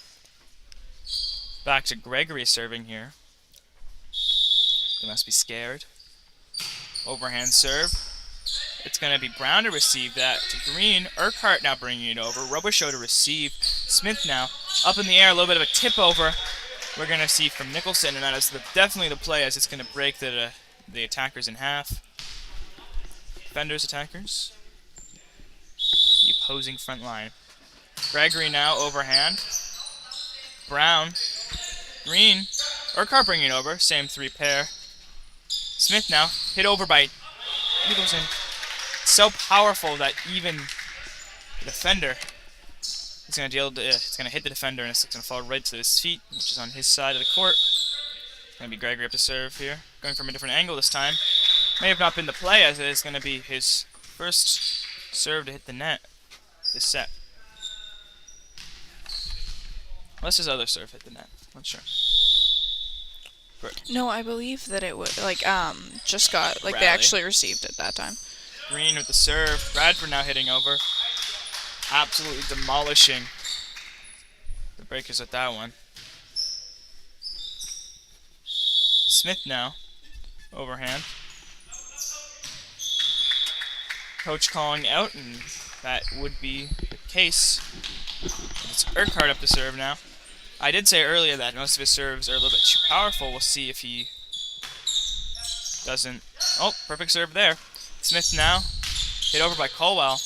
Back to Gregory serving here. They must be scared. Overhand serve. It's going to be Brown to receive that to Green. Urquhart now bringing it over. Robichaud to receive. Smith now up in the air. A little bit of a tip over. We're going to see from Nicholson, and that is definitely the play, as it's going to break the attackers in half. Defenders, attackers. The opposing front line. Gregory now overhand. Brown. Green. Urquhart bringing it over. Same 3 pair. Smith now hit over by Nicholson. So powerful that even the defender is going to it's going to hit the defender, and it's going to fall right to his feet, which is on his side of the court. It's going to be Gregory up to serve here, going from a different angle this time. May have not been the play, as it is going to be his first serve to hit the net this set. Unless his other serve hit the net. Not sure. No, I believe that it would just got they Rally. actually received it that time. Green with the serve. Bradford now hitting over. Absolutely demolishing the Breakers with that one. Smith now. Overhand. Coach calling out, and that would be the case. It's Urquhart up to serve now. I did say earlier that most of his serves are a little bit too powerful. We'll see if he doesn't. Oh, perfect serve there. Smith now. Hit over by Colwell.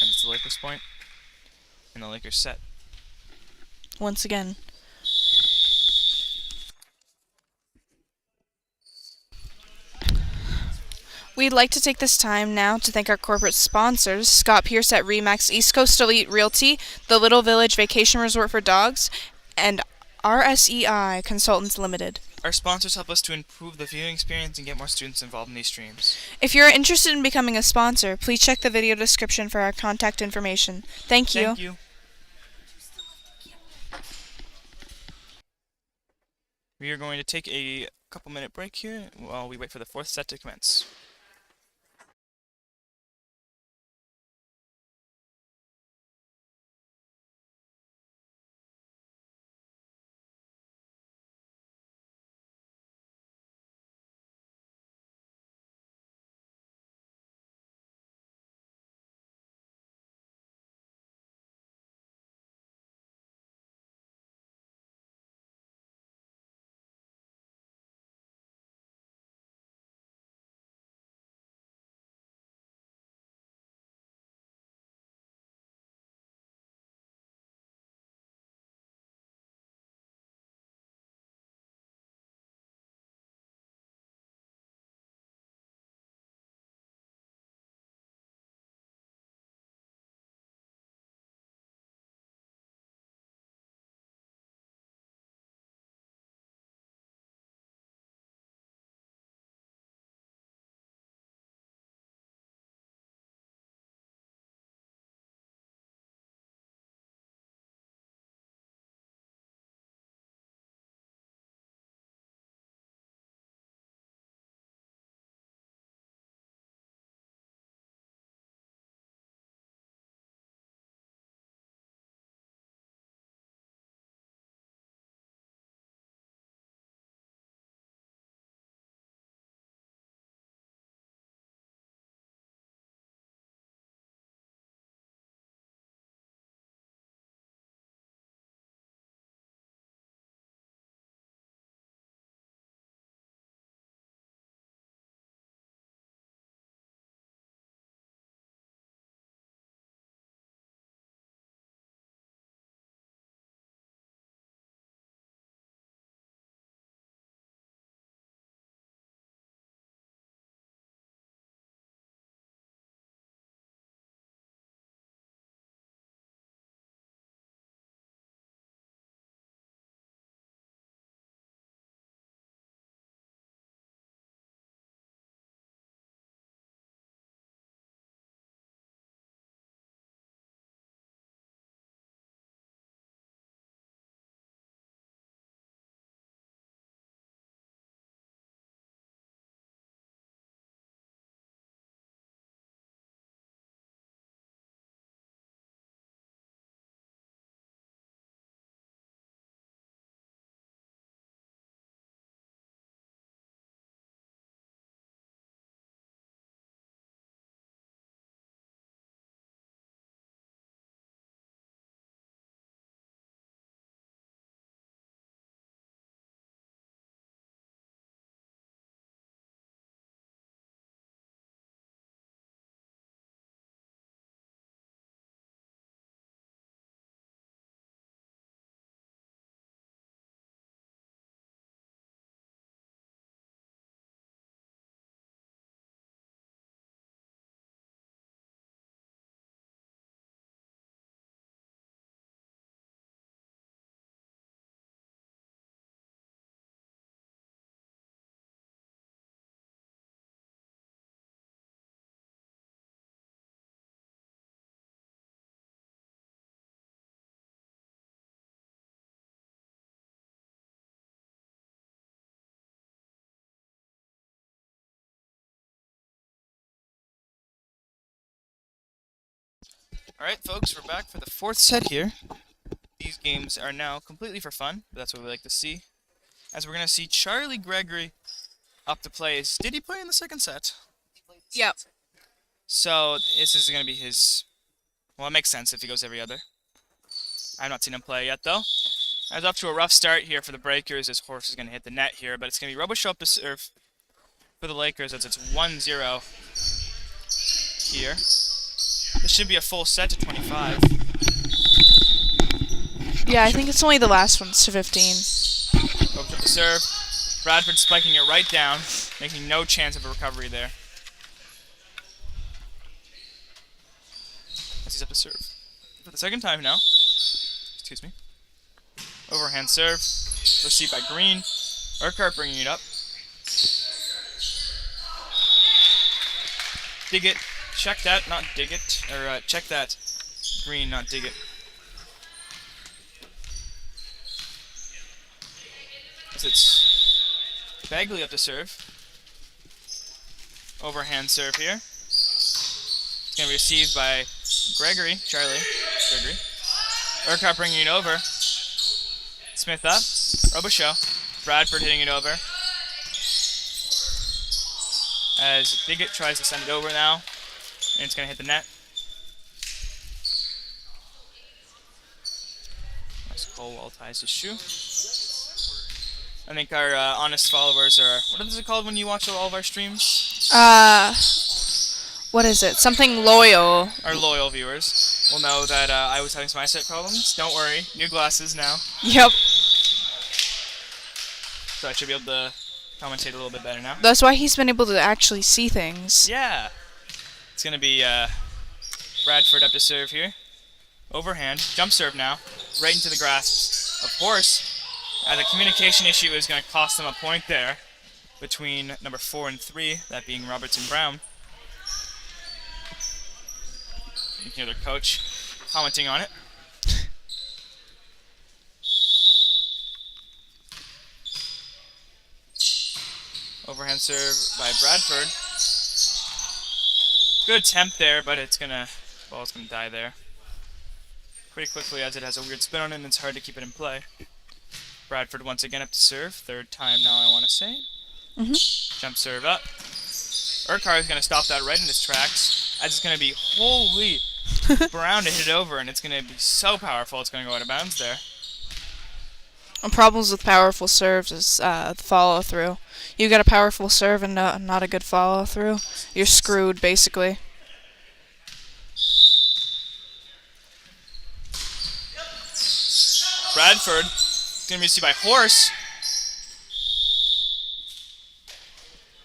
And it's the Lakers point. And the Lakers set. Once again. We'd like to take this time now to thank our corporate sponsors, Scott Pierce at Remax East Coast Elite Realty, the Little Village Vacation Resort for Dogs, and RSEI Consultants Limited. Our sponsors help us to improve the viewing experience and get more students involved in these streams. If you're interested in becoming a sponsor, please check the video description for our contact information. Thank you. Thank you. We are going to take a couple-minute break here while we wait for the fourth set to commence. Alright, folks, we're back for the fourth set here. These games are now completely for fun, but that's what we like to see. As we're going to see Charlie Gregory up to play. Did he play in the second set? Yep. So, this is going to be his... Well, it makes sense if he goes every other. I've not seen him play yet, though. I was off to a rough start here for the Breakers. His horse is going to hit the net here, but it's going to be Robo up to serve for the Lakers as it's 1-0 here. This should be a full set to 25. Yeah, I think it's only the last one's to 15. Robo up to serve. Bradford spiking it right down, making no chance of a recovery there. As he's up to serve. For the second time now. Excuse me. Overhand serve. Received by Green. Urquhart bringing it up. Dig it. Check that, not dig it. Or check that. Green, not dig it. As it's Bagley up to serve. Overhand serve here. It's going to be received by Charlie Gregory. Urquhart bringing it over. Smith up. Robichaud. Bradford hitting it over. As Diggett tries to send it over now. And it's going to hit the net. As Colwell ties his shoe. I think our honest followers are... What is it called when you watch all of our streams? What is it? Something loyal. Our loyal viewers will know that I was having some eyesight problems. Don't worry. New glasses now. Yep. So I should be able to commentate a little bit better now. That's why he's been able to actually see things. Yeah. It's going to be Bradford up to serve here. Overhand. Jump serve now. Right into the grasp. Of course, the communication issue is going to cost them a point there between number 4 and 3, that being Roberts and Brown. You can hear their coach commenting on it. Overhand serve by Bradford. Good attempt there, but it's gonna die there pretty quickly as it has a weird spin on it and it's hard to keep it in play. Bradford once again up to serve, third time now I want to say. Jump serve up. Urquhart is going to stop that right in his tracks as it's going to be holy Brown to hit it over, and it's going to be so powerful it's going to go out of bounds there. Problems with powerful serves is the follow through. You got a powerful serve and not a good follow through, you're screwed basically. Bradford going to be received by Horse.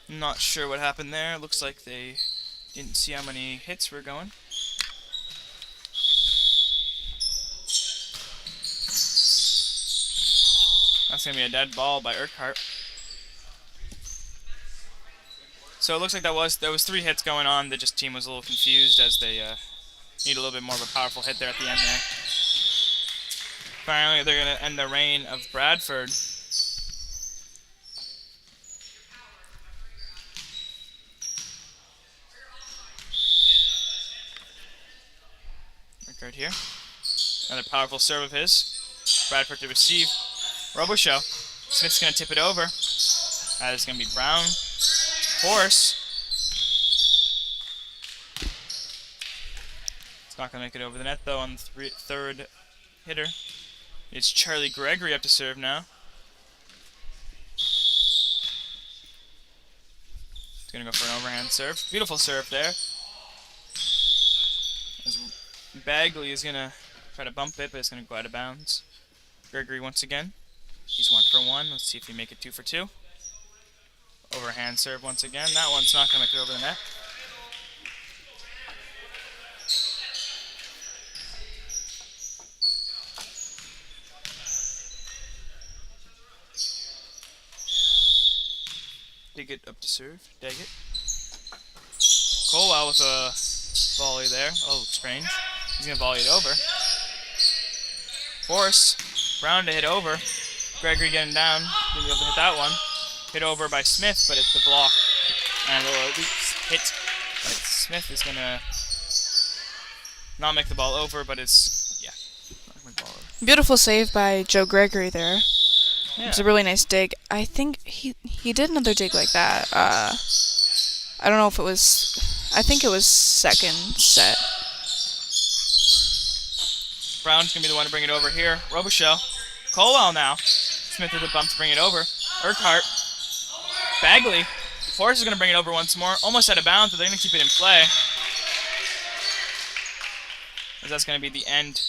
Not sure what happened there. Looks like they didn't see how many hits were going. That's going to be a dead ball by Urquhart. So it looks like there was 3 hits going on. The team was a little confused as they need a little bit more of a powerful hit there at the end there. Finally, they're going to end the reign of Bradford. Urquhart here. Another powerful serve of his. Bradford to receive. Robichaud. Smith's going to tip it over. That is going to be Brown. Horse. It's not going to make it over the net, though, on the third hitter. It's Charlie Gregory up to serve now. He's going to go for an overhand serve. Beautiful serve there. As Bagley is going to try to bump it, but it's going to go out of bounds. Gregory once again. He's 1 for 1. Let's see if he make it 2 for 2. Overhand serve once again. That one's not going to make it over the net. Diggett up to serve. Daggett. Colwell with a volley there. Oh, strange. He's going to volley it over. Force. Brown to hit over. Gregory getting down. Didn't be able to hit that one. Hit over by Smith, but it's the block. And it'll at least hit. But Smith is going to not make the ball over, but it's, yeah. Not make the ball over. Beautiful save by Joe Gregory there. Yeah. It was a really nice dig. I think he did another dig like that. I don't know if it was... I think it was second set. Brown's going to be the one to bring it over here. Robichaud. Colwell now. Smith with a bump to bring it over. Urquhart. Bagley. Forrest is going to bring it over once more. Almost out of bounds, but they're going to keep it in play. As that's going to be the end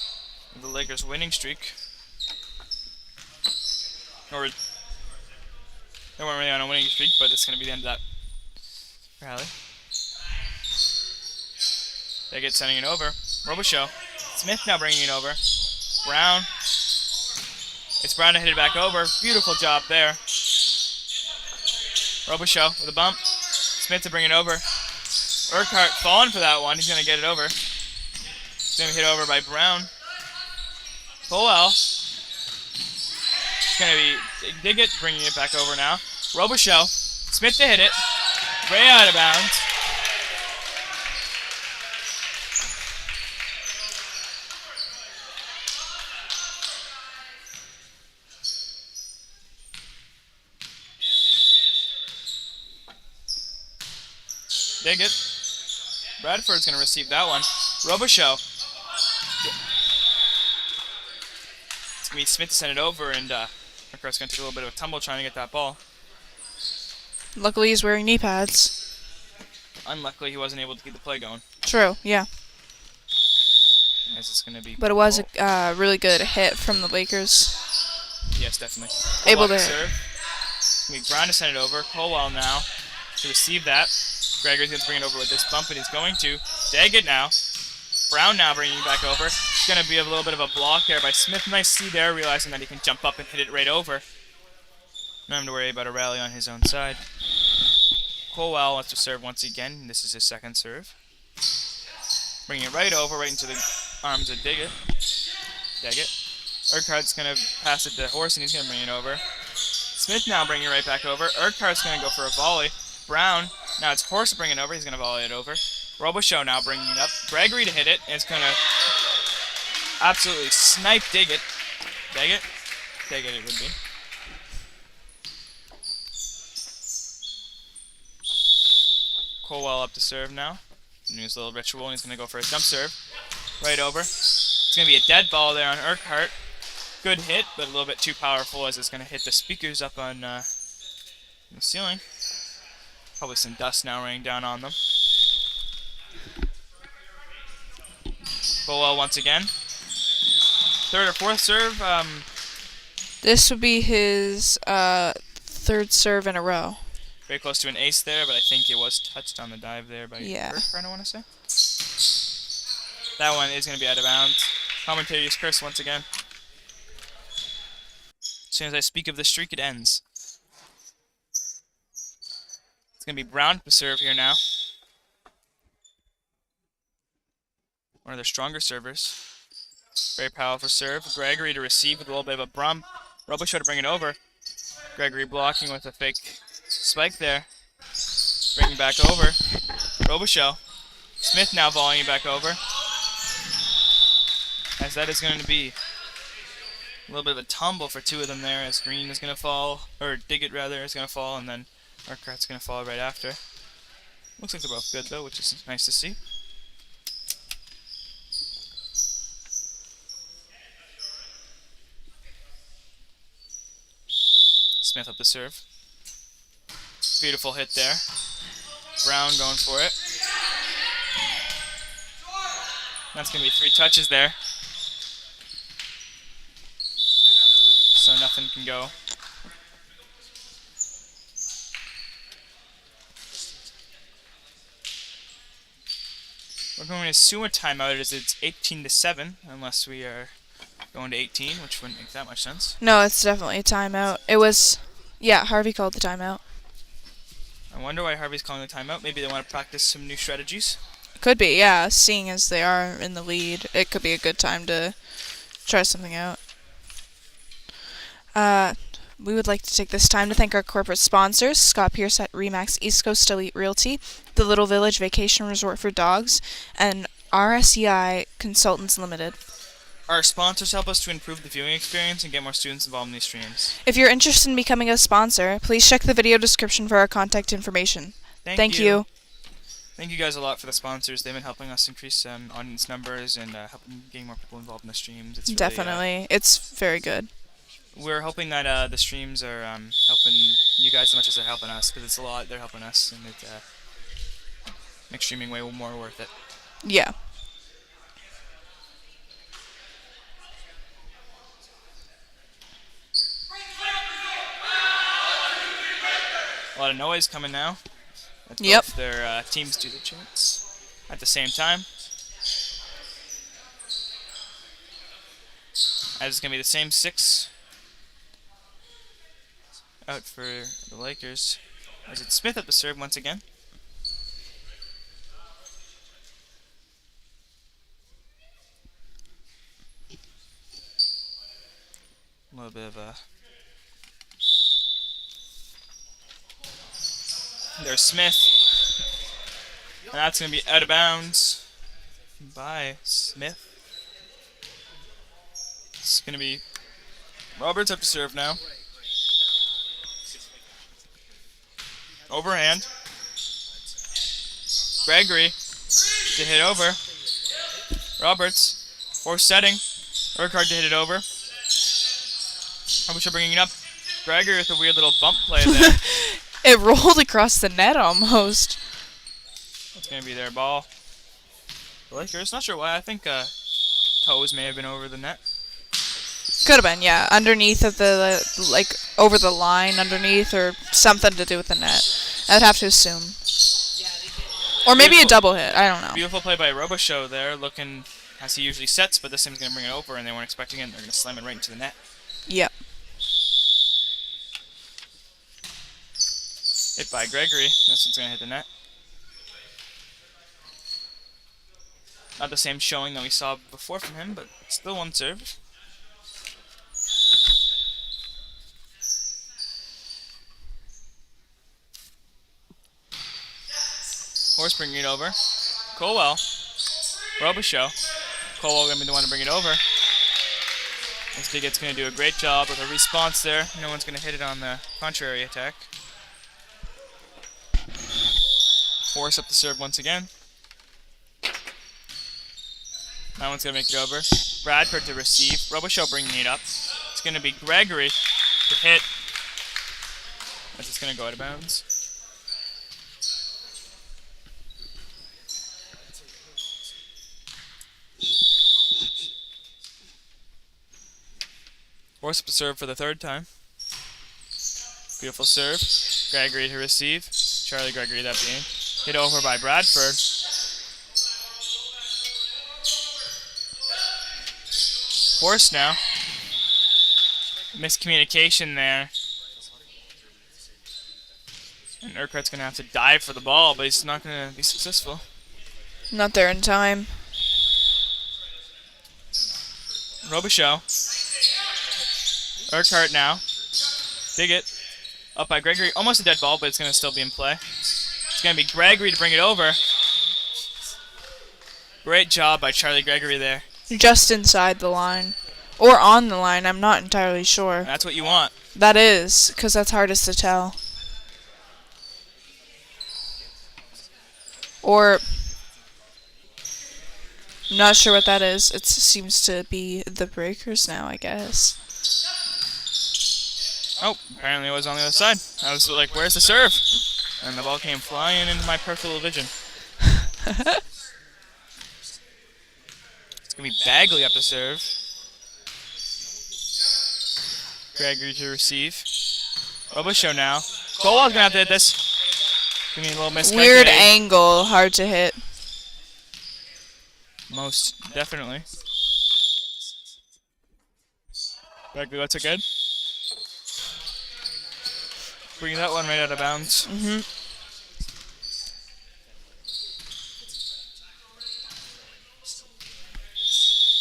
of the Lakers' winning streak. Or they weren't really on a winning streak, but it's going to be the end of that rally. They get sending it over. Robichaud. Smith now bringing it over. Brown It's Brown to hit it back over. Beautiful job there. Robichaux with a bump. Smith to bring it over. Urquhart falling for that one. He's going to get it over. It's going to be hit over by Brown. Colwell. It's going to be Diggett bringing it back over now. Robichaux. Smith to hit it. Way out of bounds. Diggett. Bradford's going to receive that one. Robichaux. It's going to be Smith to send it over, and Urquhart's going to take a little bit of a tumble trying to get that ball. Luckily, he's wearing knee pads. Unluckily, he wasn't able to keep the play going. True, yeah. As it's going to be. But it was a really good hit from the Lakers. Yes, definitely. Able Colwell to serve. We Brown to send it over. Colwell now to receive that. Gregory's going to bring it over with this bump, and he's going to Daggett now. Brown now bringing it back over. It's going to be a little bit of a block there by Smith. Nice see there, realizing that he can jump up and hit it right over. Not having to worry about a rally on his own side. Colwell wants to serve once again. This is his second serve. Bringing it right over, right into the arms of Daggett. Urquhart's going to pass it to Horse, and he's going to bring it over. Smith now bringing it right back over. Urquhart's going to go for a volley. Brown, now it's Horse bringing it over. He's going to volley it over. Robichaux now bringing it up. Gregory to hit it, and it's going to absolutely snipe Daggett. Daggett it would be. Colwell up to serve now. Doing his little ritual, and he's going to go for a jump serve. Right over. It's going to be a dead ball there on Urquhart. Good hit, but a little bit too powerful as it's going to hit the speakers up on the ceiling. Probably some dust now raining down on them. Colwell once again. Third or fourth serve. This would be his third serve in a row. Very close to an ace there, but I think it was touched on the dive there by Urquhart, I want to say. That one is going to be out of bounds. Commentator's curse once again. As soon as I speak of the streak, it ends. It's going to be Brown to serve here now. One of their stronger servers. Very powerful serve. Gregory to receive with a little bit of a bump. Robichaux to bring it over. Gregory blocking with a fake spike there. Bringing back over. Robichaux. Smith now volleying it back over. As that is going to be a little bit of a tumble for two of them there, as Green is going to fall, or Diggett rather, is going to fall, and then Urquhart's going to fall right after. Looks like they're both good though, which is nice to see. Smith up the serve. Beautiful hit there. Brown going for it. That's going to be 3 touches there. So nothing can go. We're going to assume a timeout as it's 18-7, unless we are going to 18, which wouldn't make that much sense. No, it's definitely a timeout. It was, yeah, Harvey called the timeout. I wonder why Harvey's calling the timeout. Maybe they want to practice some new strategies. Could be, yeah. Seeing as they are in the lead, it could be a good time to try something out. We would like to take this time to thank our corporate sponsors, Scott Pierce at Remax East Coast Elite Realty, the Little Village Vacation Resort for Dogs, and RSEI Consultants Limited. Our sponsors help us to improve the viewing experience and get more students involved in these streams. If you're interested in becoming a sponsor, please check the video description for our contact information. Thank you. Thank you guys a lot for the sponsors. They've been helping us increase audience numbers and helping getting more people involved in the streams. It's really, Definitely. It's very good. We're hoping that the streams are helping you guys as much as they're helping us, because it's a lot. They're helping us, and it makes streaming way more worth it. Yeah. A lot of noise coming now. As Yep. both their teams do the chants at the same time. As it's going to be the same 6 out for the Lakers. As it's Smith up the serve once again. A little bit of a... There's Smith. And that's going to be out of bounds by Smith. It's going to be Roberts up to serve now. Overhand. Gregory to hit over. Roberts. Force setting. Urquhart to hit it over. Roberts bringing it up. Gregory with a weird little bump play there. It rolled across the net almost. It's going to be their ball. The Lakers, not sure why. I think toes may have been over the net. Could have been, yeah. Underneath of the, like, over the line underneath or something to do with the net. I'd have to assume. Or maybe a double hit. I don't know. Beautiful play by Roboshow there, looking as he usually sets, but this time he's going to bring it over, and they weren't expecting it, and they're going to slam it right into the net. Yep. Hit by Gregory. This one's going to hit the net. Not the same showing that we saw before from him, but still one serve. Horse bringing it over. Colwell. Roboshow. Colwell going to be the one to bring it over. Looks like it's going to do a great job with a response there. No one's going to hit it on the contrary attack. Force up the serve once again. That one's going to make it over. Bradford to receive. Roboshow bringing it up. It's going to be Gregory to hit. As it's going to go out of bounds. Force up the serve for the third time. Beautiful serve. Gregory to receive. Charlie Gregory that being. Hit over by Bradford. Force now. Miscommunication there. And Urquhart's going to have to dive for the ball, but he's not going to be successful. Not there in time. Roboshow. Urquhart now. Dig it. Up by Gregory. Almost a dead ball, but it's going to still be in play. It's going to be Gregory to bring it over. Great job by Charlie Gregory there. Just inside the line. Or on the line, I'm not entirely sure. That's what you want. That is, because that's hardest to tell. Or... I'm not sure what that is. It seems to be the breakers now, I guess. Oh, apparently it was on the other side. I was like, where's the serve? And the ball came flying into my peripheral vision. It's going to be Bagley up to serve. Gregory to receive. Roboshow now. Colwell's going to have to hit this. Give me a little miscalculation. Weird angle, hard to hit. Most definitely. Bagley lets it good. Bringing that one right out of bounds.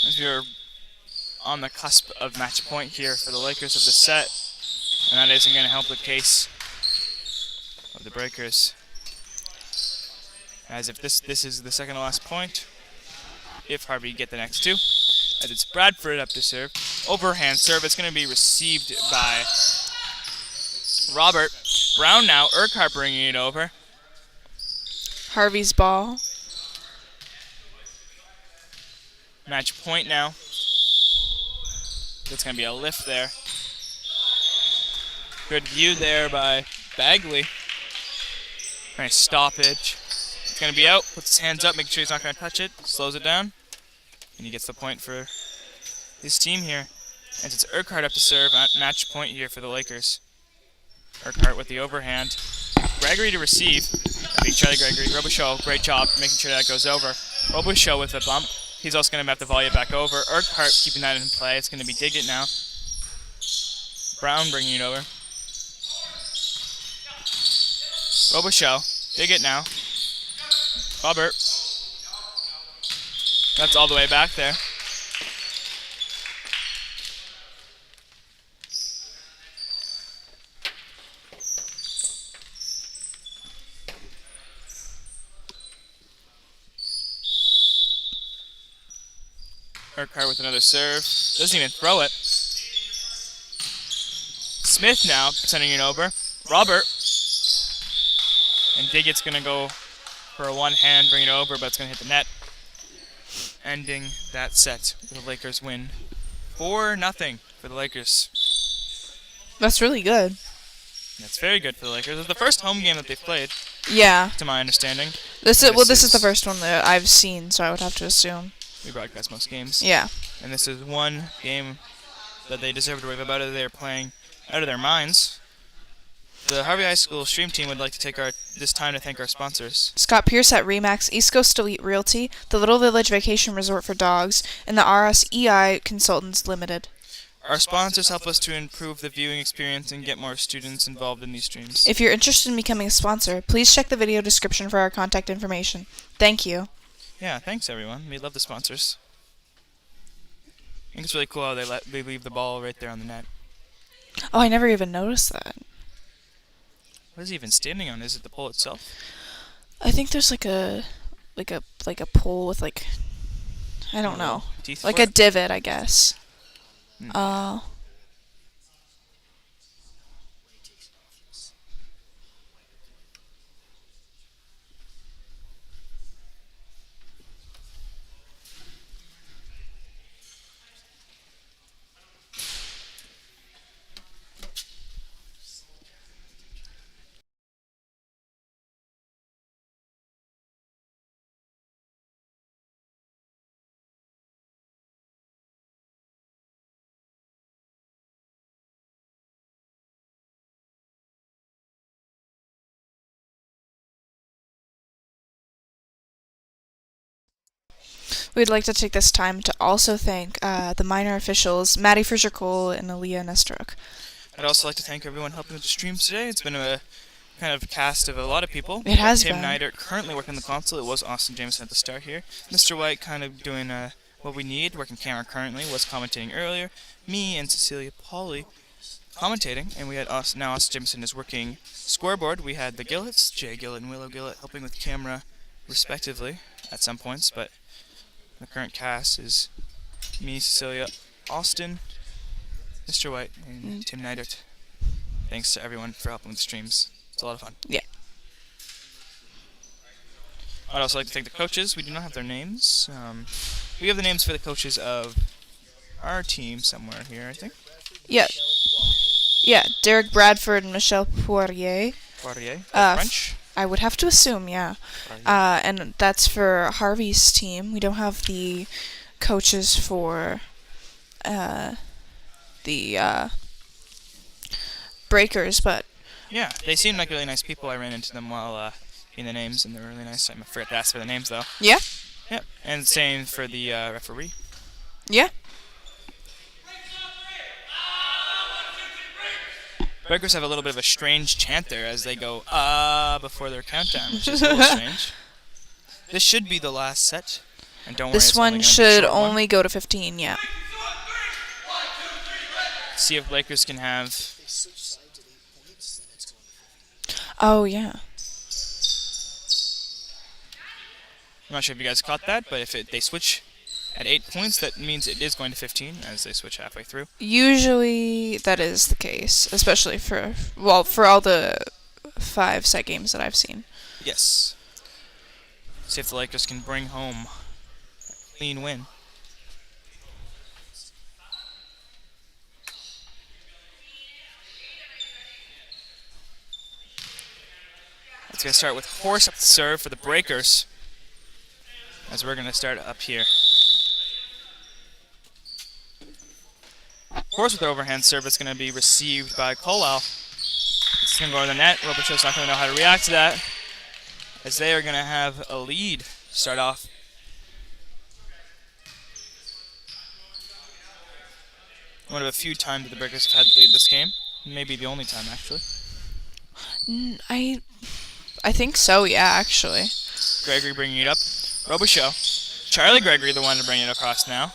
As we're on the cusp of match point here for the Lakers of the set, and that isn't going to help the case of the Breakers. As if this is the second to last point, if Harvey get the next two, as it's Bradford up to serve. Overhand serve, it's going to be received by Robert. Brown now, Urquhart bringing it over. Harvey's ball. Match point now. That's going to be a lift there. Good view there by Bagley. Nice stoppage. It's going to be out. Puts his hands up, making sure he's not going to touch it. Slows it down. And he gets the point for his team here. As it's Urquhart up to serve at match point here for the Lakers. Urquhart with the overhand. Gregory to receive. Being Charlie Gregory. Roboshow, great job making sure that goes over. Roboshow with a bump. He's also going to have to volley it back over. Urquhart keeping that in play. It's going to be Diggett now. Brown bringing it over. Robichaux. Dig it now. Robert. That's all the way back there. Urquhart with another serve. Doesn't even throw it. Smith now sending it over. Robert. And Diggett's going to go for a one-hand, bring it over, but it's going to hit the net. Ending that set with the Lakers win. 4-0 for the Lakers. That's really good. That's very good for the Lakers. It's the first home game that they've played, Yeah. to my understanding. This is the first one that I've seen, so I would have to assume. We broadcast most games. Yeah. And this is one game that they deserve to rave about it. They're playing out of their minds. The Harvey High School stream team would like to take this time to thank our sponsors. Scott Pierce at Remax, East Coast Elite Realty, the Little Village Vacation Resort for Dogs, and the RSEI Consultants Limited. Our sponsors help us to improve the viewing experience and get more students involved in these streams. If you're interested in becoming a sponsor, please check the video description for our contact information. Thank you. Yeah, thanks everyone. We love the sponsors. I think it's really cool how they leave the ball right there on the net. Oh, I never even noticed that. What is he even standing on? Is it the pole itself? I think there's like a pole with like, I don't know, Teeth like for a it? divot, I guess. We'd like to take this time to also thank the minor officials, Maddie Fisher-Cole and Aaliyah Nestrook. I'd also like to thank everyone helping with the streams today. It's been a kind of cast of a lot of people. It has Tim been. Neidert currently working the console. It was Austin Jameson at the start here. Mr. White kind of doing what we need, working camera currently, was commentating earlier. Me and Cecilia Pauly commentating, and we had now Austin Jameson is working scoreboard. We had the Gillets, Jay Gillett and Willow Gillett, helping with camera respectively at some points, but the current cast is me, Cecilia, Austin, Mr. White, and Tim Neidert. Thanks to everyone for helping with the streams. It's a lot of fun. Yeah. I'd also like to thank the coaches. We do not have their names. We have the names for the coaches of our team somewhere here, I think. Yeah. Yeah, Derek Bradford and Michelle Poirier. Poirier, Uh, French. I would have to assume, yeah. Poirier. And that's for Harvey's team. We don't have the coaches for the Breakers, but Yeah, they seem like really nice people. I ran into them while in the names, and they were really nice. I forgot to ask for the names, though. yeah, Yep, and same for the referee. yeah. Breakers have a little bit of a strange chant there as they go before their countdown, which is a little strange. This should be the last set, and don't worry, This it's only one gonna be a should short one. only go to 15, yeah. See if Lakers can have. They switch sides at 8 points, then it's going. Oh, yeah. I'm not sure if you guys caught that, but if they switch at 8 points, that means it is going to 15 as they switch halfway through. Usually that is the case, especially for all the 5-set games that I've seen. Yes. See if the Lakers can bring home a clean win. It's going to start with Horse up the serve for the Breakers, as we're going to start up here. Horse with the overhand serve is going to be received by Colwell. It's going to go to the net. Robichaux's not going to know how to react to that, as they are going to have a lead to start off. One of a few times that the Breakers have had to lead this game. Maybe the only time, actually. I think so, yeah, actually. Gregory bringing it up. Robichaux. Charlie Gregory, the one to bring it across now.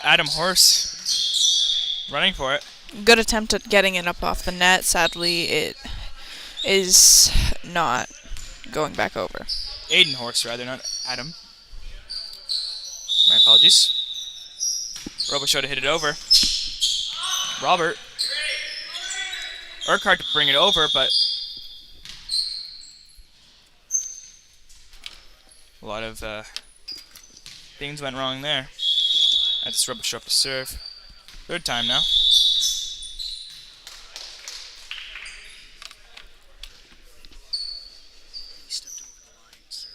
Adam Horse running for it. Good attempt at getting it up off the net. Sadly, it is not going back over. Aiden Horse, rather, not Adam. My apologies. Robichaux to hit it over. Robert. Urquhart to bring it over, but a lot of things went wrong there. That's Robichaux up to serve. Third time now. He stepped over the line, sir.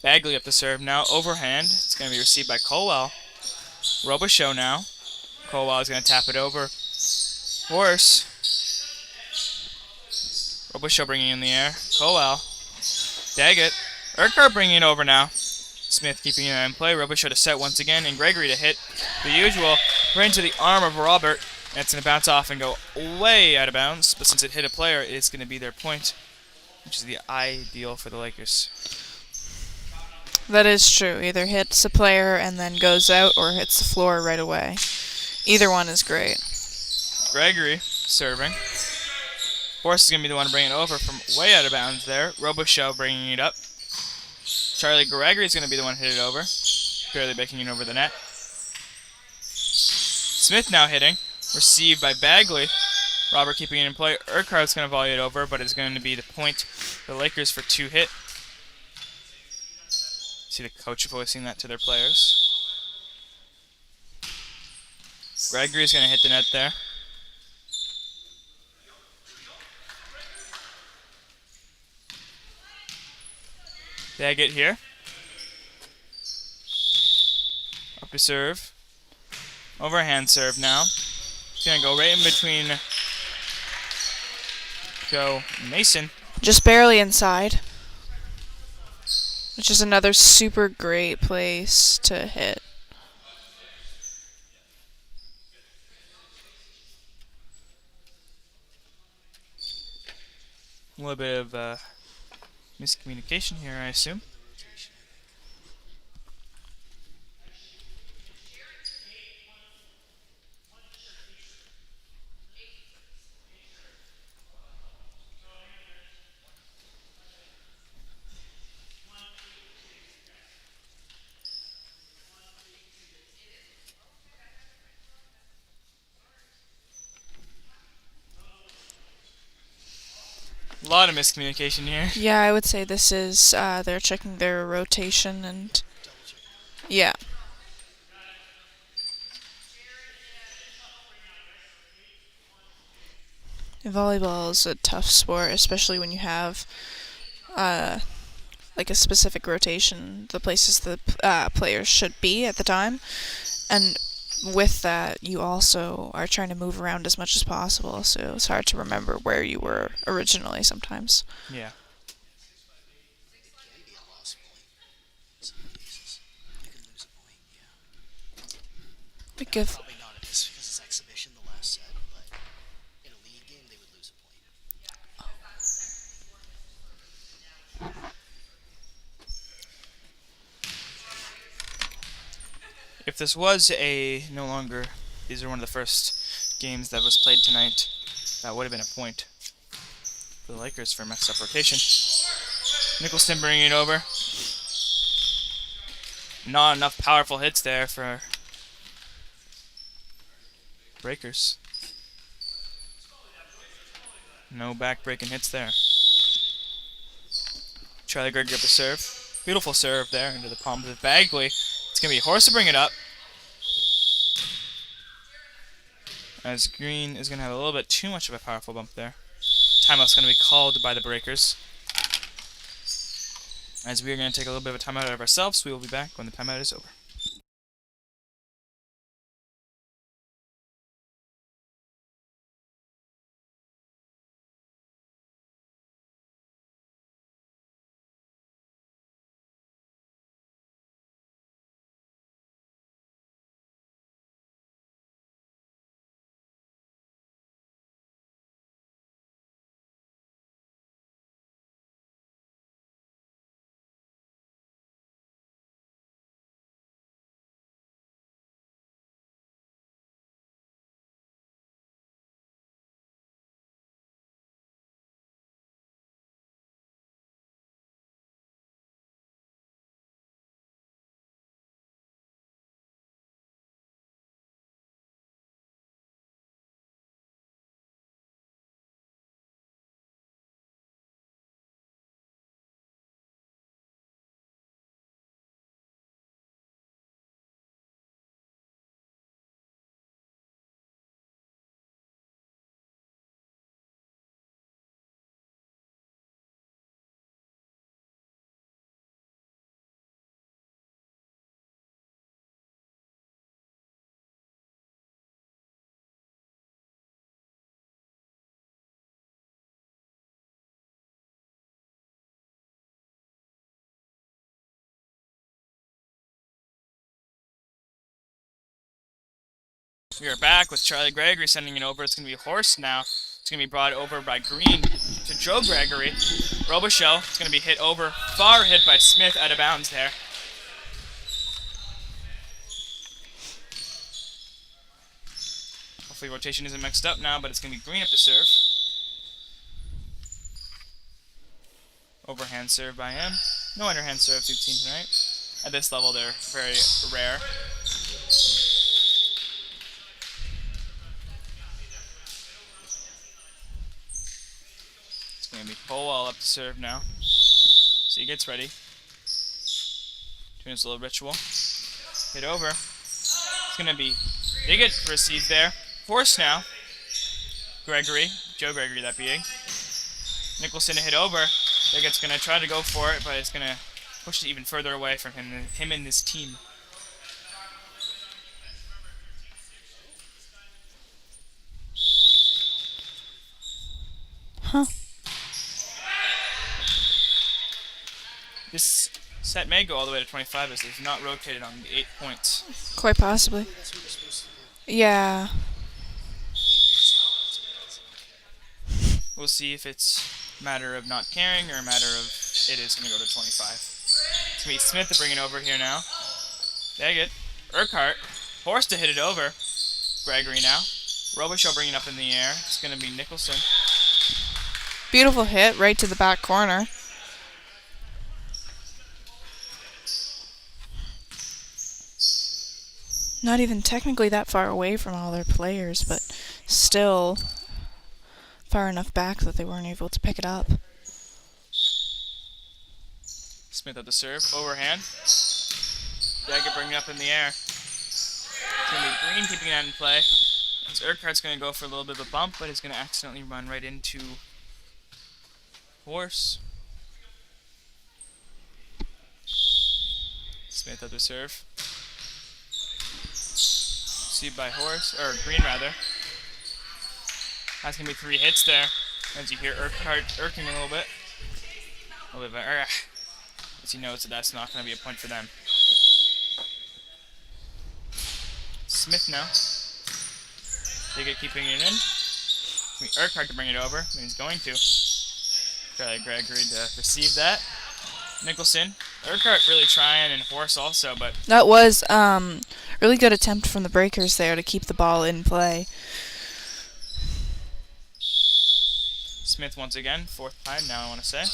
Bagley up to serve now. Overhand. It's going to be received by Colwell. Robichaux now. Colwell is going to tap it over. Horse. Robichaux bringing it in the air. Colwell. Daggett. Urquhart bringing it over now. Smith keeping it in play. Robichaux to set once again. And Gregory to hit the usual. Right into the arm of Robert. And it's going to bounce off and go way out of bounds. But since it hit a player, it's going to be their point, which is the ideal for the Lakers. That is true. Either hits a player and then goes out, or hits the floor right away. Either one is great. Gregory serving. Horse is going to be the one bringing it over from way out of bounds there. Robichaux bringing it up. Charlie Gregory is going to be the one to hit it over. Barely making it over the net. Smith now hitting. Received by Bagley. Robert keeping it in play. Urquhart's going to volley it over, but it's going to be the point for the Lakers for 2 hit. See the coach voicing that to their players. Gregory is going to hit the net there. Daggett here. Up to serve. Overhand serve now. It's going to go right in between Joe and Mason. Just barely inside. Which is another super great place to hit. A little bit of miscommunication here, I assume. A lot of miscommunication here. Yeah, I would say this is, they're checking their rotation and, yeah. Volleyball is a tough sport, especially when you have, like a specific rotation, the places the players should be at the time. And with that, you also are trying to move around as much as possible, so it's hard to remember where you were originally sometimes. Yeah. It can be a lost point. In some cases, you can lose a point. Yeah. We give Probably not because it's exhibition the last set, but in a league game they would lose a point. If this was no longer, these are one of the first games that was played tonight, that would have been a point for the Lakers for messed up rotation. Nicholson bringing it over. Not enough powerful hits there for breakers. No back-breaking hits there. Charlie Gregory up the serve. Beautiful serve there into the palm of Bagley. It's going to be Horse to bring it up. As Green is going to have a little bit too much of a powerful bump there. Timeout's going to be called by the breakers. As we are going to take a little bit of a timeout out of ourselves, we will be back when the timeout is over. We are back with Charlie Gregory sending it over. It's going to be Horst now. It's going to be brought over by Green to Joe Gregory. Robichaux is going to be hit over. Far hit by Smith, out of bounds there. Hopefully rotation isn't mixed up now, but it's going to be Green up to serve. Overhand serve by him. No underhand serves we've seen tonight. At this level, they're very rare. It's going to be Powell up to serve now. So he gets ready. Doing his little ritual. Hit over. It's going to be Bigot received there. Force now. Gregory. Joe Gregory, that being. Nicholson to hit over. Bigot's going to try to go for it, but it's going to push it even further away from him and his team. Huh. This set may go all the way to 25 as they've not rotated on the 8 points. Quite possibly. That's what you're supposed to do. Yeah. We'll see if it's a matter of not caring or a matter of it is going to go to 25. It's going to be Smith to bring it over here now. Daggett. Urquhart. Forced to hit it over. Gregory now. Robichaux bringing it up in the air. It's going to be Nicholson. Beautiful hit right to the back corner. Not even technically that far away from all their players, but still far enough back that they weren't able to pick it up. Smith at the serve. Overhand. Daggett bringing it up in the air. It's going to be Green keeping that in play. So Urquhart's going to go for a little bit of a bump, but he's going to accidentally run right into Horse. Smith at the serve. Received by Horse, or Green rather. That's going to be 3 hits there. As you hear Urquhart irking a little bit. A little bit of as he knows that that's not going to be a point for them. Smith now. Bigot keeping it in. Urquhart to bring it over, and he's going to. Charlie Gregory to receive that. Nicholson. Urquhart really trying, and Horse also, but That was really good attempt from the breakers there to keep the ball in play. Smith once again, 4th time now I want to say.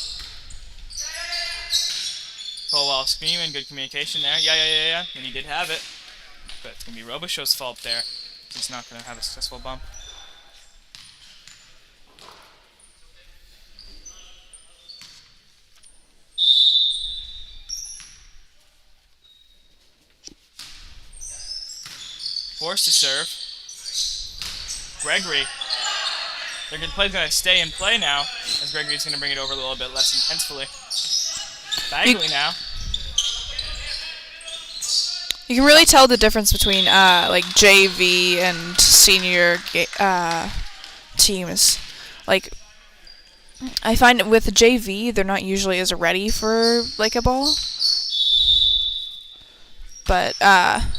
Powell screaming, good communication there. Yeah. And he did have it. But it's going to be Robichaux's fault there. He's not going to have a successful bump. Forced to serve. Gregory. Their play's going to stay in play now, as Gregory's going to bring it over a little bit less intensely. Bagley now. You can really tell the difference between like JV and senior teams. Like, I find with JV, they're not usually as ready for like a ball. But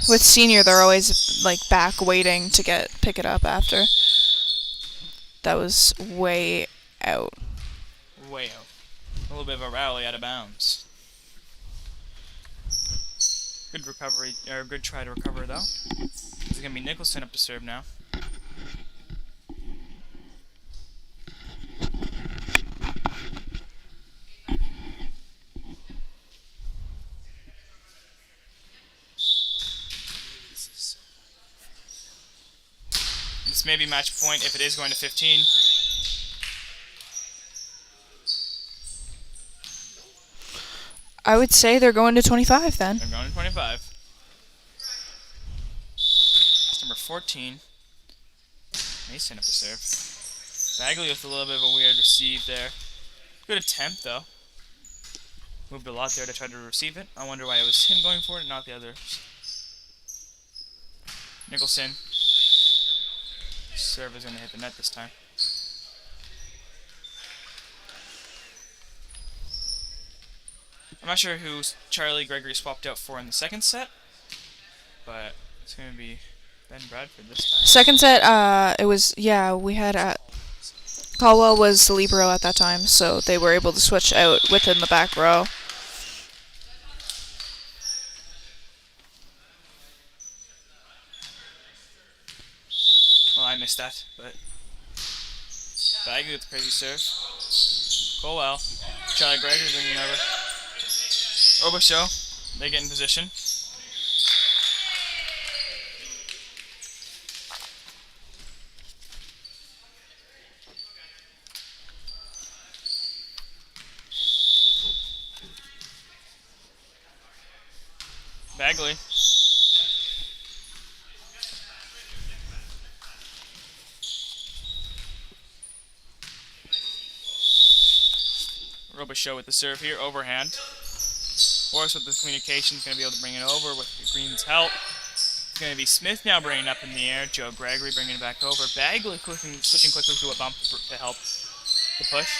with senior, they're always like back waiting to pick it up after. That was way out. Way out. A little bit of a rally out of bounds. Good recovery, or good try to recover though. It's gonna be Nicholson up to serve now. This may be match point if it is going to 15. I would say they're going to 25 then. They're going to 25. That's number 14. Mason up to serve. Bagley with a little bit of a weird receive there. Good attempt though. Moved a lot there to try to receive it. I wonder why it was him going for it, not the others. Nicholson. Serve is going to hit the net this time. I'm not sure who Charlie Gregory swapped out for in the second set, but it's going to be Ben Bradford this time. Second set, it was, yeah, we had Caldwell was the libero at that time, so they were able to switch out within the back row. Well, I missed that, but Bagley with the crazy serve. Caldwell. Charlie Gregory bringing it over. Obasho. They get in position. Bagley. Robichaud with the serve here, overhand. Forrest with the communication is going to be able to bring it over with Green's help. It's going to be Smith now bringing it up in the air. Joe Gregory bringing it back over. Bagley switching quickly to a bump to help the push.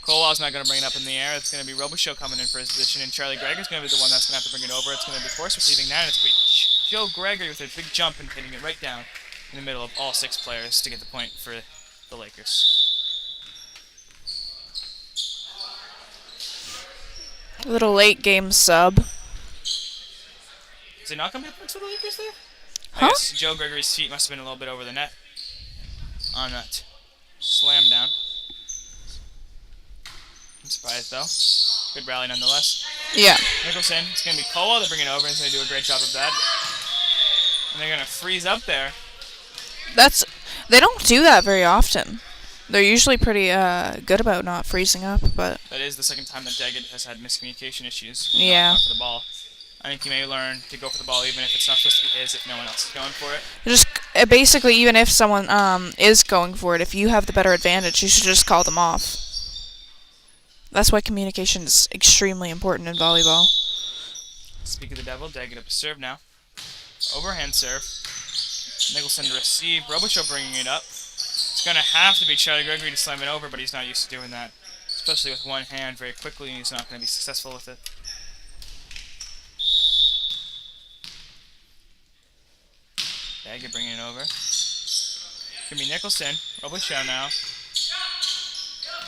Colwell's not going to bring it up in the air. It's going to be Robichaud coming in for his position, and Charlie Gregory's going to be the one that's going to have to bring it over. It's going to be Forrest receiving that, and it's going to be Joe Gregory with a big jump and hitting it right down in the middle of all 6 players to get the point for the Lakers. A little late game sub. Is it not going to be a point for the Lakers there? Huh? I guess Joe Gregory's feet must have been a little bit over the net on that slam down. I'm surprised though. Good rally nonetheless. Yeah. Nicholson, it's going to be Cole. They're bringing it over and he's going to do a great job of that. And they're going to freeze up there. They don't do that very often. They're usually pretty good about not freezing up, but That is the second time that Daggett has had miscommunication issues. Yeah. Not for the ball. I think he may learn to go for the ball even if it's not supposed to be his, if no one else is going for it. just basically, even if someone is going for it, if you have the better advantage, you should just call them off. That's why communication is extremely important in volleyball. Speak of the devil, Daggett up a serve now. Overhand serve. Nicholson to receive. Robichaud bringing it up. It's going to have to be Charlie Gregory to slam it over, but he's not used to doing that. Especially with one hand very quickly, and he's not going to be successful with it. Daggett bringing it over. It's going to be Nicholson. Robichaud now.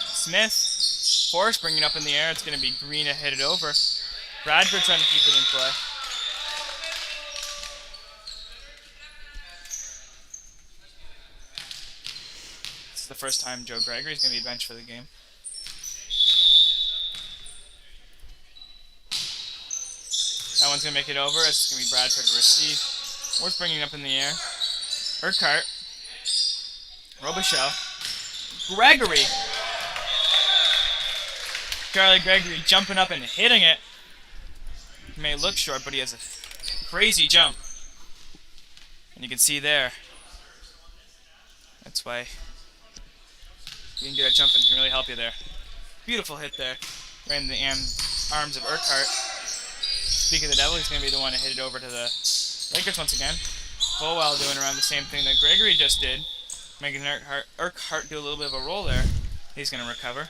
Smith. Forrest bringing it up in the air. It's going to be Green to hit it over. Bradford trying to keep it in play. This is the first time Joe Gregory is going to be benched for the game. That one's going to make it over. It's going to be Bradford to receive. Forrest bringing it up in the air. Urquhart. Robichaud. Gregory. Charlie Gregory jumping up and hitting it. He may look short, but he has a crazy jump. And you can see there. That's why you can get a jump and can really help you there. Beautiful hit there. Right in the arms of Urquhart. Speaking of the devil, he's going to be the one to hit it over to the Lakers once again. Colwell doing around the same thing that Gregory just did. Making Urquhart do a little bit of a roll there. He's going to recover.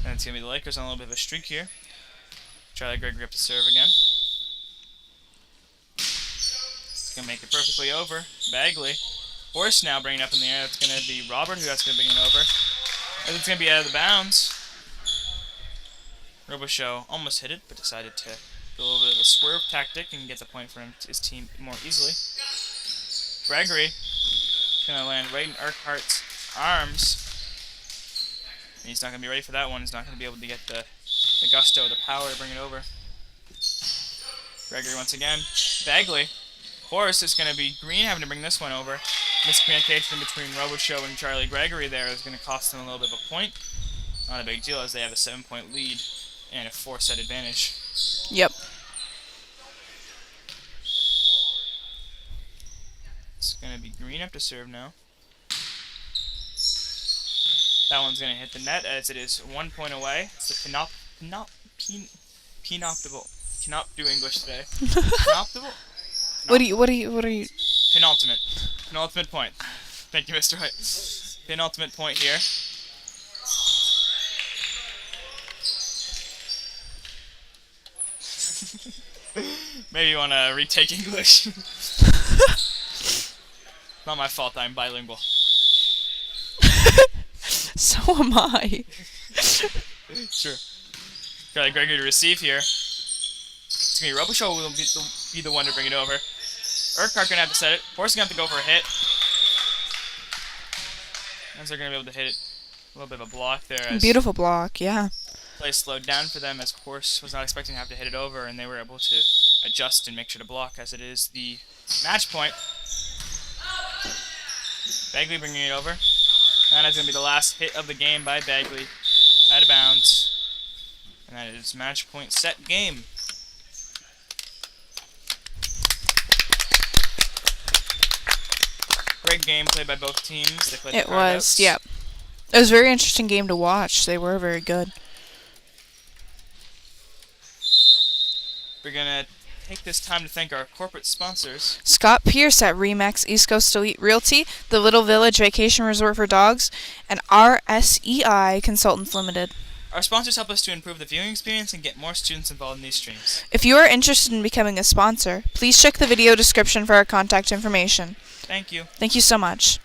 And it's going to be the Lakers on a little bit of a streak here. Charlie Gregory up to serve again. It's going to make it perfectly over. Bagley. Forrest now bringing it up in the air. It's going to be Robert who that's going to bring it over. And it's going to be out of the bounds. Robichaud almost hit it, but decided to do a little bit of a swerve tactic and get the point for his team more easily. Gregory going to land right in Urquhart's arms. And he's not going to be ready for that one. He's not going to be able to get the gusto, the power to bring it over. Gregory once again. Bagley. Forrest is going to be Green having to bring this one over. Miscommunication between Robichaud and Charlie Gregory there is going to cost them a little bit of a point. Not a big deal as they have a 7-point lead and a 4-set advantage. Yep. It's going to be Green up to serve now. That one's going to hit the net as it is 1 point away. It's the cannot do English today. Penoptimal? What are you? Penultimate point. Thank you, Mr. White. Penultimate point here. Maybe you want to retake English. Not my fault I'm bilingual. So am I. Sure. Got Gregory to receive here. It's going to be Robichaud who will be the one to bring it over. Urquhart going to have to set it. Horse going to have to go for a hit. As they're going to be able to hit it. A little bit of a block there. As Beautiful block, yeah. play slowed down for them as Horse was not expecting to have to hit it over, and they were able to adjust and make sure to block as it is the match point. Bagley bringing it over. And that's going to be the last hit of the game by Bagley. Out of bounds. And that is match point set game. Great game played by both teams. They played It the was, card-outs. yep. It was a very interesting game to watch. They were very good. We're going to take this time to thank our corporate sponsors. Scott Pierce at Remax East Coast Elite Realty, the Little Village Vacation Resort for Dogs, and RSEI Consultants Limited. Our sponsors help us to improve the viewing experience and get more students involved in these streams. If you are interested in becoming a sponsor, please check the video description for our contact information. Thank you. Thank you so much.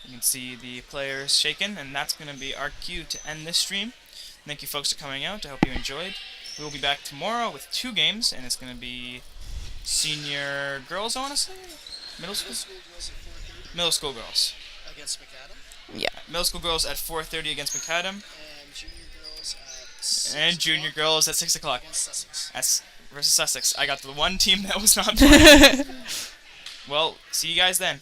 You can see the players shaken, and that's going to be our cue to end this stream. Thank you folks for coming out. I hope you enjoyed. We will be back tomorrow with 2 games, and it's going to be senior girls, I want to say? Middle school? Middle school girls. Against McAdam. Yeah. Middle school girls at 4:30 against McAdam, And junior girls at 6 and junior girls at 6 o'clock against Sussex. versus Sussex. I got the one team that was not playing. Well, see you guys then.